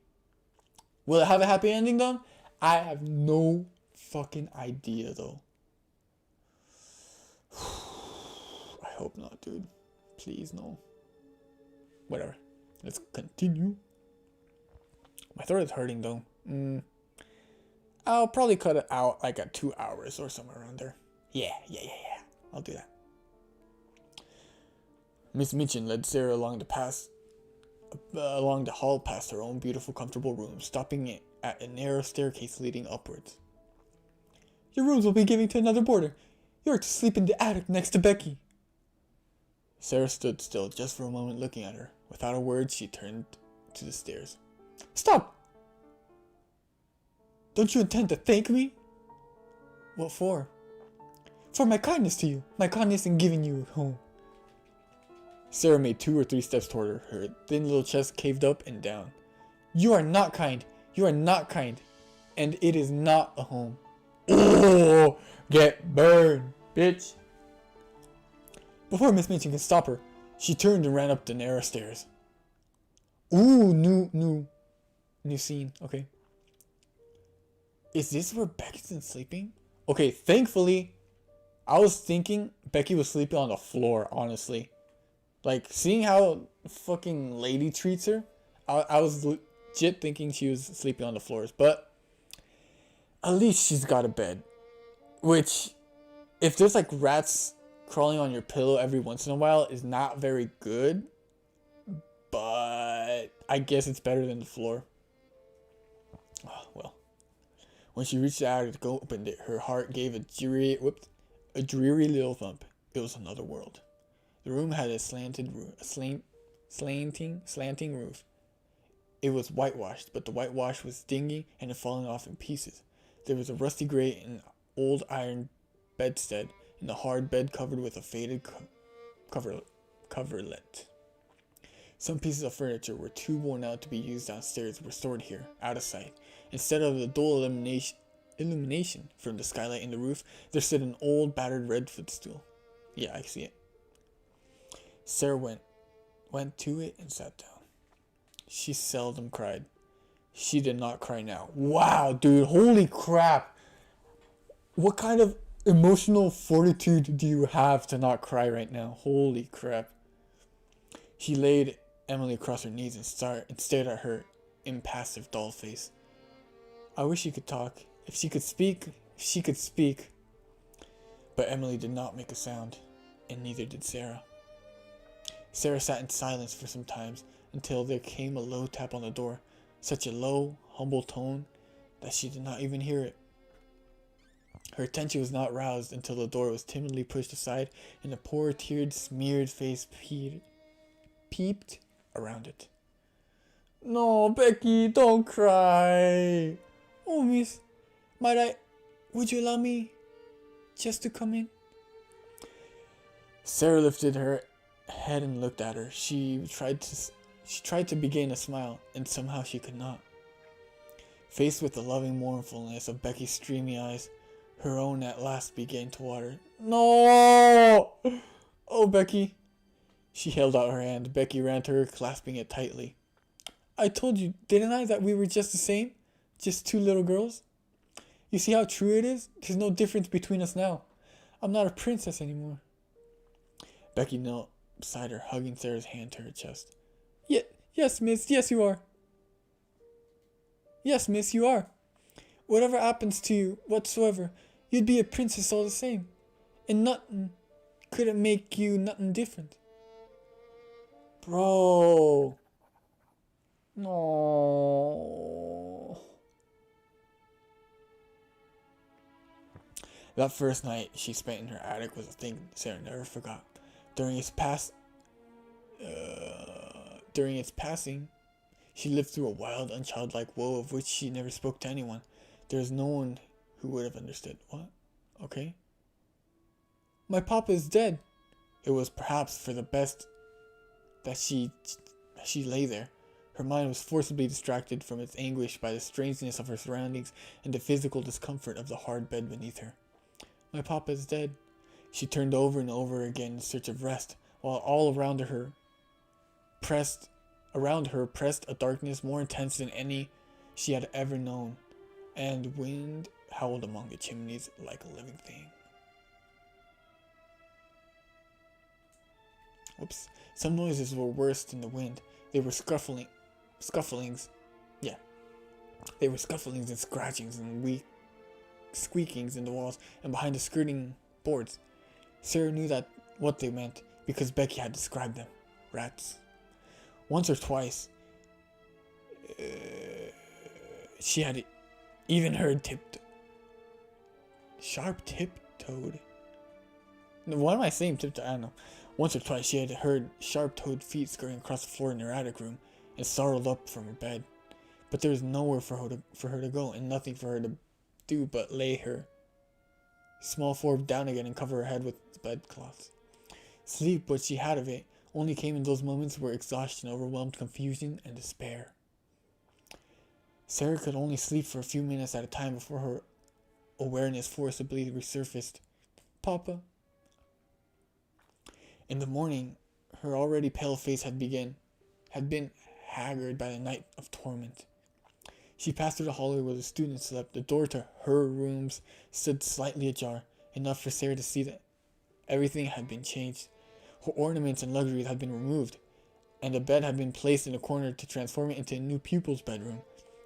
Will it have a happy ending, though? I have no fucking idea, though. I hope not, dude. Please, no. Whatever. Let's continue. My throat is hurting, though. I'll probably cut it out like at 2 hours or somewhere around there. Yeah. I'll do that. Miss Minchin led Sarah along the hall past her own beautiful, comfortable room, stopping at a narrow staircase leading upwards. Your rooms will be given to another boarder. You are to sleep in the attic next to Becky. Sarah stood still just for a moment looking at her. Without a word, she turned to the stairs. Stop! Don't you intend to thank me? What for? For my kindness to you. My kindness in giving you a home. Sarah made 2 or 3 steps toward her. Her thin little chest caved up and down. You are not kind. You are not kind. And it is not a home. Oh, get burned, bitch. Before Miss Minchin could stop her, she turned and ran up the narrow stairs. Ooh, new scene. Okay. Is this where Becky's been sleeping? Okay, thankfully, I was thinking Becky was sleeping on the floor, honestly. Like, seeing how fucking lady treats her, I was legit thinking she was sleeping on the floors. But at least she's got a bed. Which, if there's like rats crawling on your pillow every once in a while, is not very good. But I guess it's better than the floor. Oh, well. When she reached out to go open it, her heart gave a dreary little thump. It was another world. The room had a slanting roof. It was whitewashed, but the whitewash was dingy and had fallen off in pieces. There was a rusty grate and old iron bedstead, and the hard bed covered with a faded coverlet. Some pieces of furniture were too worn out to be used downstairs were stored here, out of sight. Instead of the dull illumination from the skylight in the roof, there stood an old battered red footstool. Yeah, I see it. Sarah went to it and sat down. She seldom cried. She did not cry now. Wow, dude, holy crap. What kind of emotional fortitude do you have to not cry right now? Holy crap. He laid Emily across her knees and stared at her impassive doll face. I wish she could talk. If she could speak. But Emily did not make a sound, and neither did Sarah. Sarah sat in silence for some time until there came a low tap on the door, such a low, humble tone that she did not even hear it. Her attention was not roused until the door was timidly pushed aside and a poor teared, smeared face peeped around it. No, Becky, don't cry. Oh, miss, would you allow me just to come in? Sarah lifted her head and looked at her. She tried to begin a smile, and somehow she could not. Faced with the loving mournfulness of Becky's streamy eyes, her own at last began to water. No! Oh, Becky. She held out her hand. Becky ran to her, clasping it tightly. I told you, didn't I, that we were just the same? Just two little girls? You see how true it is? There's no difference between us now. I'm not a princess anymore. Becky knelt beside her, hugging Sarah's hand to her chest. Yes, miss. Yes, you are. Yes, miss, you are. Whatever happens to you, whatsoever, you'd be a princess all the same. And nothing couldn't make you nothing different. Bro. No. That first night she spent in her attic was a thing Sarah never forgot. During its passing, she lived through a wild, unchildlike woe of which she never spoke to anyone. There was no one who would have understood. What? Okay. My papa is dead. It was perhaps for the best that she lay there. Her mind was forcibly distracted from its anguish by the strangeness of her surroundings and the physical discomfort of the hard bed beneath her. My papa is dead. She turned over and over again in search of rest, while all around her pressed a darkness more intense than any she had ever known, and wind howled among the chimneys like a living thing. Oops. Some noises were worse than the wind. They were scufflings. Yeah. They were scufflings and scratchings and weak squeakings in the walls and behind the skirting boards. Sarah knew what they meant because Becky had described them. Rats. Once or twice, she had even heard sharp tiptoed. What am I saying? Tiptoed? I don't know. Once or twice she had heard sharp-toed feet scurrying across the floor in her attic room and startled up from her bed. But there was nowhere for her to go and nothing for her to do but lay her small form down again and cover her head with bedcloths. Sleep, what she had of it, only came in those moments where exhaustion overwhelmed confusion and despair. Sarah could only sleep for a few minutes at a time before her awareness forcibly resurfaced. Papa. In the morning, her already pale face had been haggard by the night of torment. She passed through the hallway where the students slept. The door to her rooms stood slightly ajar, enough for Sarah to see that everything had been changed. Her ornaments and luxuries had been removed, and a bed had been placed in a corner to transform it into a new pupil's bedroom.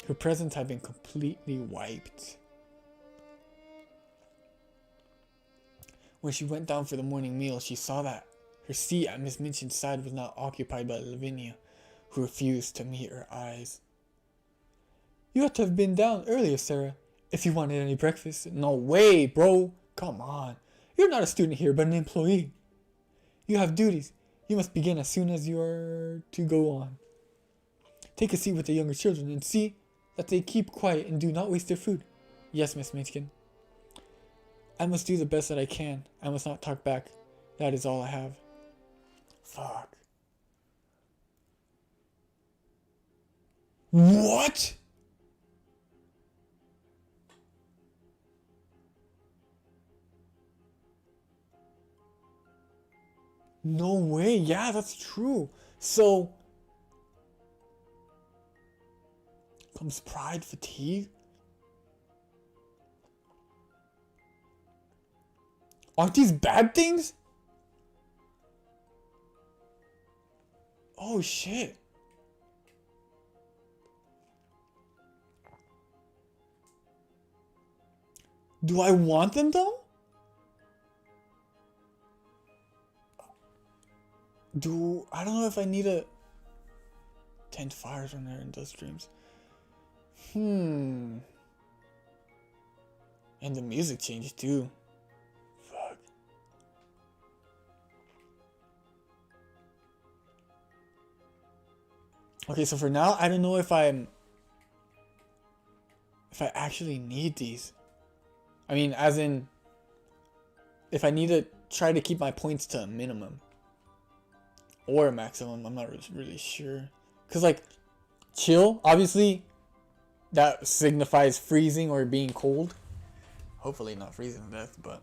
Her presence had been completely wiped. When she went down for the morning meal, she saw that her seat at Miss Minchin's side was now occupied by Lavinia, who refused to meet her eyes. You ought to have been down earlier, Sarah, if you wanted any breakfast. No way, bro. Come on. You're not a student here, but an employee. You have duties. You must begin as soon as you are to go on. Take a seat with the younger children and see that they keep quiet and do not waste their food. Yes, Miss Minchin. I must do the best that I can. I must not talk back. That is all I have. Fuck. What? No way. Yeah, that's true. So, comes pride, fatigue. Aren't these bad things? Oh shit. Do I want them though? I don't know if I need a tend fires when they're in those streams. And the music changed too. Fuck. Okay, so for now, I don't know if I actually need these. I mean, as in, if I need to try to keep my points to a minimum or a maximum, I'm not really sure. Cause like, chill, obviously, that signifies freezing or being cold. Hopefully not freezing to death, but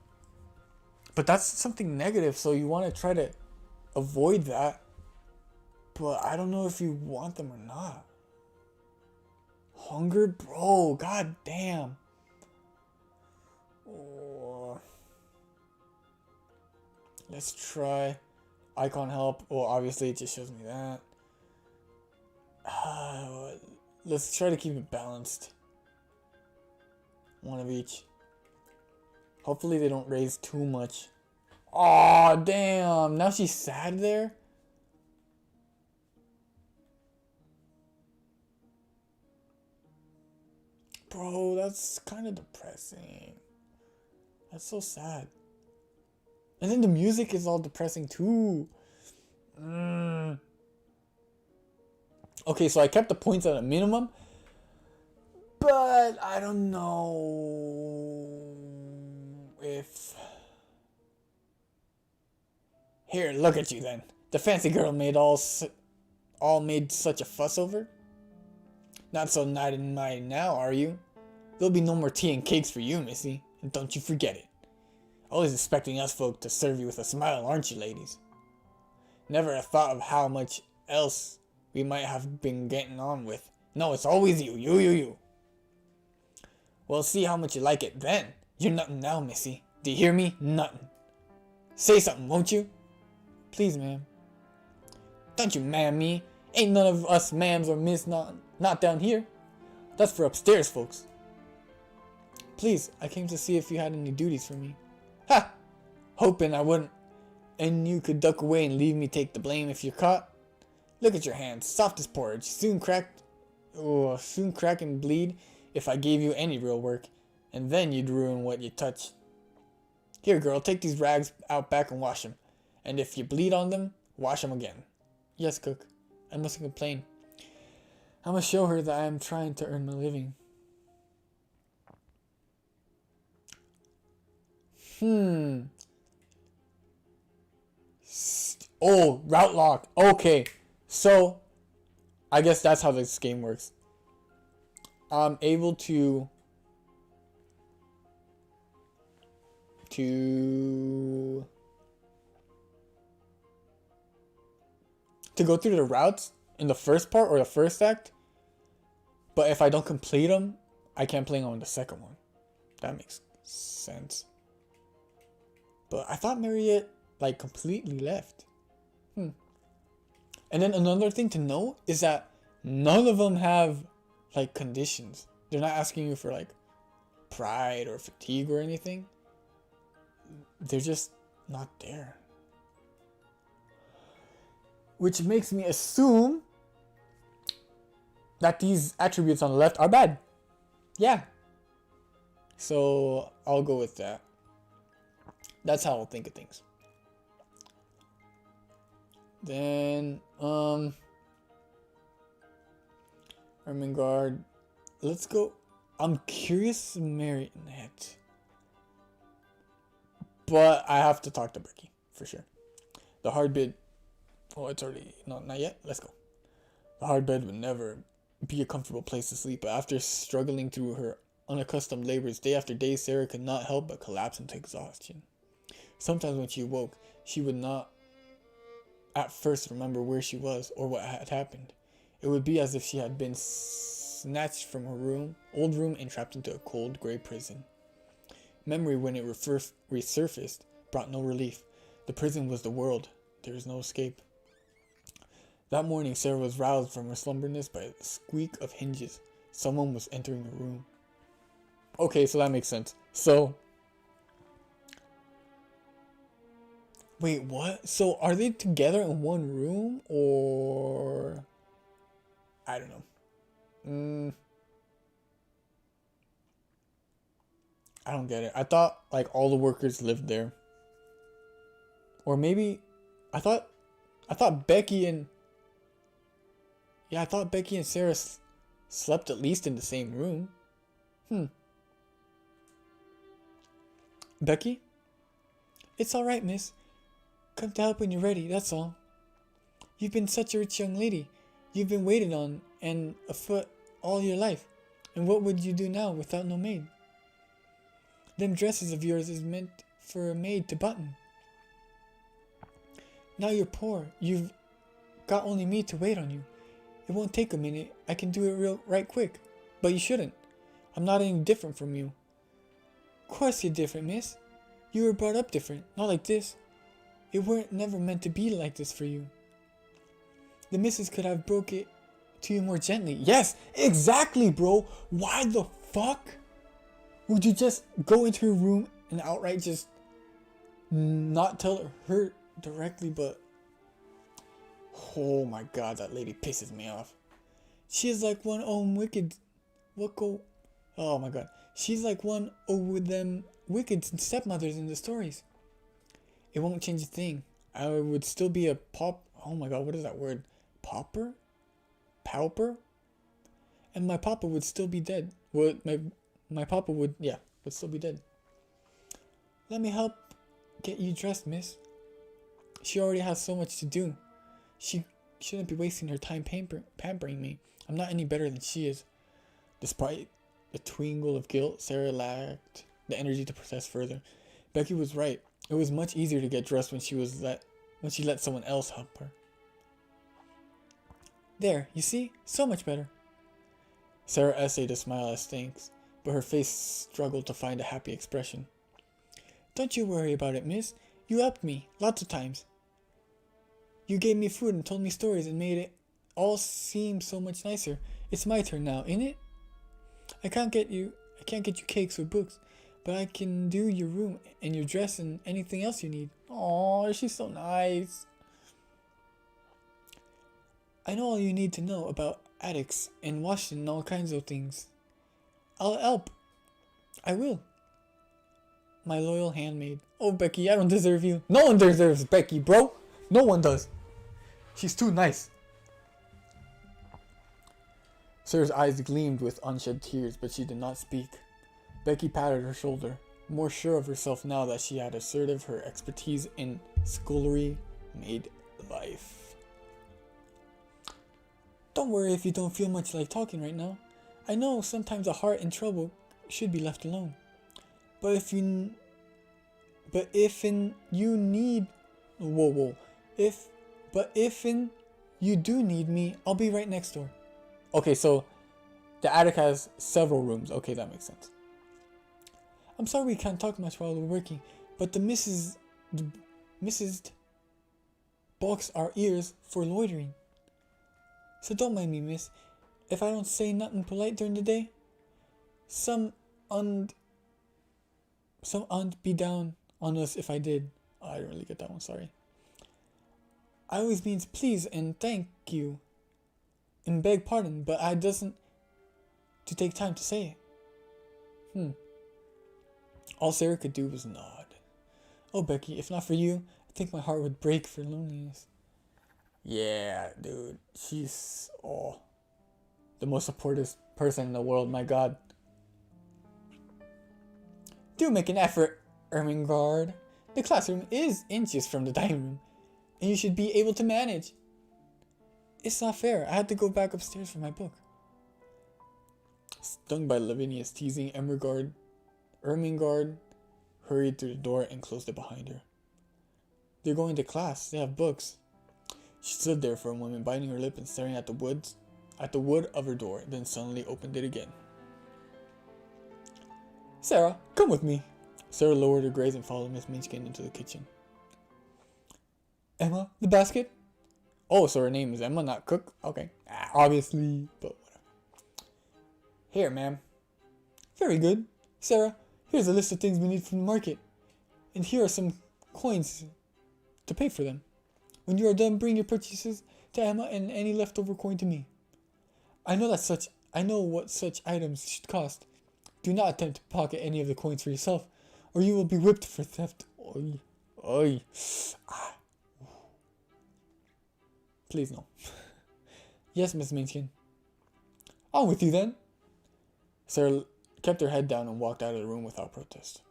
that's something negative. So you want to try to avoid that. But I don't know if you want them or not. Hunger, bro. God damn. Oh. Let's try icon help. Well, obviously it just shows me that. Let's try to keep it balanced. One of each. Hopefully they don't raise too much. Aw, damn. Now she's sad there. Bro, that's kind of depressing. That's so sad. And then the music is all depressing too. Okay, so I kept the points at a minimum. But I don't know if... Here, look at you then. The fancy girl made all made such a fuss over. Not so nice and mighty now, are you? There'll be no more tea and cakes for you, missy. And don't you forget it. Always expecting us folk to serve you with a smile, aren't you, ladies? Never a thought of how much else we might have been getting on with. No, it's always you. Well, see how much you like it then. You're nothing now, missy. Do you hear me? Nothing. Say something, won't you? Please, ma'am. Don't you ma'am me. Ain't none of us ma'ams or miss not down here. That's for upstairs, folks. Please, I came to see if you had any duties for me. Ha! Hoping I wouldn't, and you could duck away and leave me take the blame if you're caught. Look at your hands, soft as porridge, soon crack and bleed if I gave you any real work, and then you'd ruin what you touch. Here, girl, take these rags out back and wash them, and if you bleed on them, wash them again. Yes, cook. I mustn't complain. I must show her that I am trying to earn my living. Oh, route lock. Okay. So, I guess that's how this game works. I'm able to go through the routes in the first part or the first act. But if I don't complete them, I can't play on the second one. That makes sense. But I thought Marriott like completely left. And then another thing to note is that none of them have like conditions. They're not asking you for like pride or fatigue or anything. They're just not there. Which makes me assume that these attributes on the left are bad. Yeah. So I'll go with that. That's how I'll think of things. Then, Ermengarde. Let's go. I'm curious to marry Annette. But I have to talk to Becky, for sure. The hard bid. Oh, it's already. No, not yet. Let's go. The hard bed would never be a comfortable place to sleep, but after struggling through her unaccustomed labors day after day, Sarah could not help but collapse into exhaustion. Sometimes when she awoke, she would not at first remember where she was or what had happened. It would be as if she had been snatched from her old room and trapped into a cold, gray prison. Memory, when it first resurfaced, brought no relief. The prison was the world. There was no escape. That morning, Sarah was roused from her slumberness by the squeak of hinges. Someone was entering her room. Okay, so that makes sense. So, wait, what? So are they together in one room, or I don't know. I don't get it. I thought like all the workers lived there. Or maybe I thought Becky and Sarah slept at least in the same room. Becky? It's all right, miss. Come to help when you're ready, that's all. You've been such a rich young lady. You've been waited on and afoot all your life. And what would you do now without no maid? Them dresses of yours is meant for a maid to button. Now you're poor. You've got only me to wait on you. It won't take a minute. I can do it right quick. But you shouldn't. I'm not any different from you. Course you're different, miss. You were brought up different, not like this. It weren't never meant to be like this for you. The missus could have broke it to you more gently. Yes, exactly, bro. Why the fuck would you just go into her room and outright just not tell her directly, but oh my god, that lady pisses me off. She is like one oh my god. She's like one of them wicked stepmothers in the stories. It won't change a thing. I would still be a oh my god, what is that word? Pauper? And my papa would still be dead. My papa would still be dead. Let me help get you dressed, miss. She already has so much to do. She shouldn't be wasting her time pampering me. I'm not any better than she is. Despite a twingle of guilt, Sarah lacked the energy to protest further. Becky was right. It was much easier to get dressed when she let someone else help her. There, you see? So much better. Sarah essayed a smile as thanks, but her face struggled to find a happy expression. Don't you worry about it, miss. You helped me, lots of times. You gave me food and told me stories and made it all seem so much nicer. It's my turn now, ain't it? I can't get you cakes or books, but I can do your room and your dress and anything else you need. Aw, she's so nice. I know all you need to know about attics and washing and all kinds of things. I'll help. I will. My loyal handmaid. Oh, Becky, I don't deserve you. No one deserves Becky, bro. No one does. She's too nice. Sarah's eyes gleamed with unshed tears, but she did not speak. Becky patted her shoulder, more sure of herself now that she had asserted her expertise in scullery made life. Don't worry if you don't feel much like talking right now. I know sometimes a heart in trouble should be left alone. But if you do need me, I'll be right next door. Okay, so the attic has several rooms. Okay, that makes sense. I'm sorry we can't talk much while we're working, but the missus box our ears for loitering. So don't mind me, miss, if I don't say nothing polite during the day. Some be down on us if I did. Oh, I didn't really get that one, sorry. I always means please and thank you and beg pardon, but I doesn't to take time to say it. All Sarah could do was nod. Oh, Becky, if not for you, I think my heart would break for loneliness. Yeah, dude, she's the most supportive person in the world, my god. Do make an effort, Ermengarde. The classroom is inches from the dining room, and you should be able to manage. It's not fair. I had to go back upstairs for my book. Stung by Lavinia's teasing, Ermengarde hurried through the door and closed it behind her. They're going to class. They have books. She stood there for a moment, biting her lip and staring at the wood of her door, then suddenly opened it again. Sarah, come with me. Sarah lowered her gaze and followed Miss Minskin into the kitchen. Emma, the basket? Oh, so her name is Emma, not Cook? Okay. Obviously, but whatever. Here, ma'am. Very good. Sarah, here's a list of things we need from the market. And here are some coins to pay for them. When you are done, bring your purchases to Emma and any leftover coin to me. I know what such items should cost. Do not attempt to pocket any of the coins for yourself, or you will be whipped for theft. Oy. Oy. Please no. Yes, Miss Minskin. On with you then. Sarah kept her head down and walked out of the room without protest.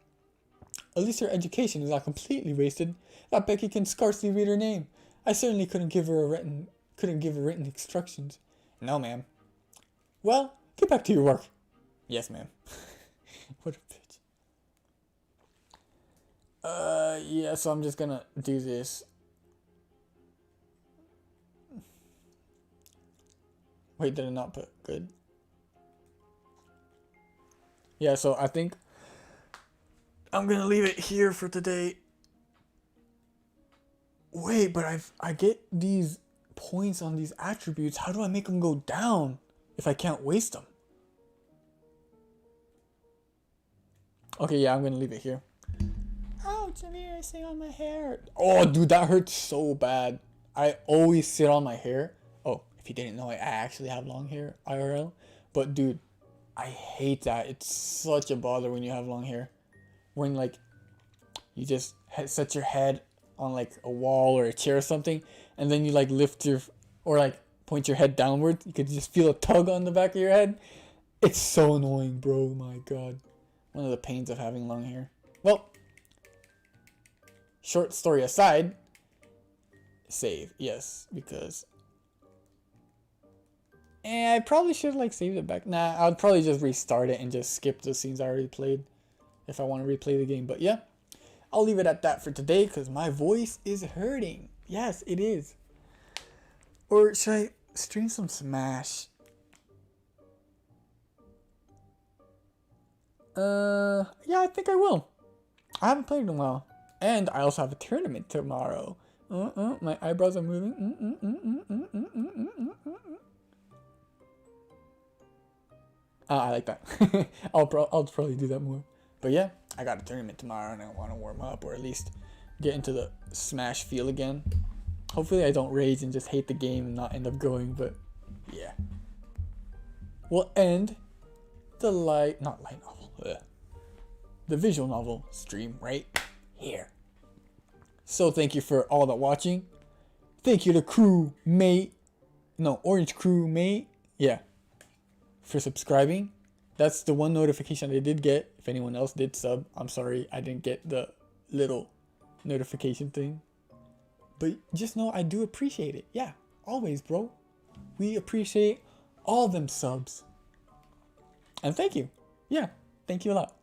At least her education is not completely wasted. That Becky can scarcely read her name. I certainly couldn't give her written instructions. No, ma'am. Well, get back to your work. Yes, ma'am. What a bitch. Yeah, so I'm just gonna do this. Wait, did I not put good? Yeah, so I think I'm gonna leave it here for today. Wait, but I get these points on these attributes. How do I make them go down if I can't waste them? Okay, yeah, I'm gonna leave it here. Ouch, I'm erasing on my hair. Oh, dude, that hurts so bad. I always sit on my hair. Oh, if you didn't know, I actually have long hair, IRL. But dude, I hate that. It's such a bother when you have long hair. When like, you just set your head on like a wall or a chair or something, and then you like lift your, or like point your head downward. You could just feel a tug on the back of your head. It's so annoying, bro. My God. One of the pains of having long hair. Well, short story aside, save, yes, because I probably should like saved it back. Nah, I'll probably just restart it and just skip the scenes I already played if I want to replay the game. But yeah, I'll leave it at that for today because my voice is hurting. Yes, it is. Or should I stream some Smash? Yeah, I think I will. I haven't played in a while. And I also have a tournament tomorrow. My eyebrows are moving. I like that. I'll probably do that more. But yeah, I got a tournament tomorrow and I want to warm up or at least get into the Smash feel again. Hopefully I don't rage and just hate the game and not end up going, but yeah. We'll end the the visual novel stream right here. So thank you for all that watching. Thank you to Orange Crew Mate, yeah, for subscribing. That's the one notification I did get. If anyone else did sub, I'm sorry I didn't get the little notification thing. But just know I do appreciate it. Yeah, always, bro. We appreciate all them subs. And thank you. Yeah, thank you a lot.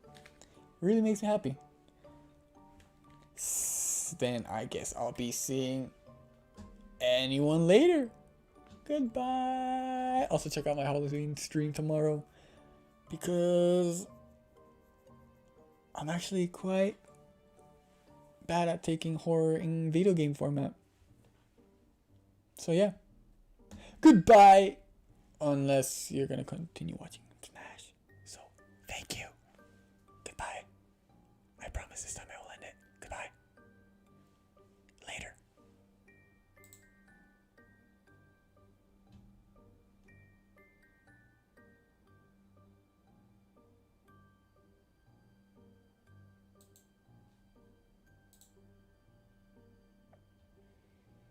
Really makes me happy. Then I guess I'll be seeing anyone later. Goodbye. Also check out my Halloween stream tomorrow because I'm actually quite bad at taking horror in video game format. So yeah. Goodbye. Unless you're gonna continue watching.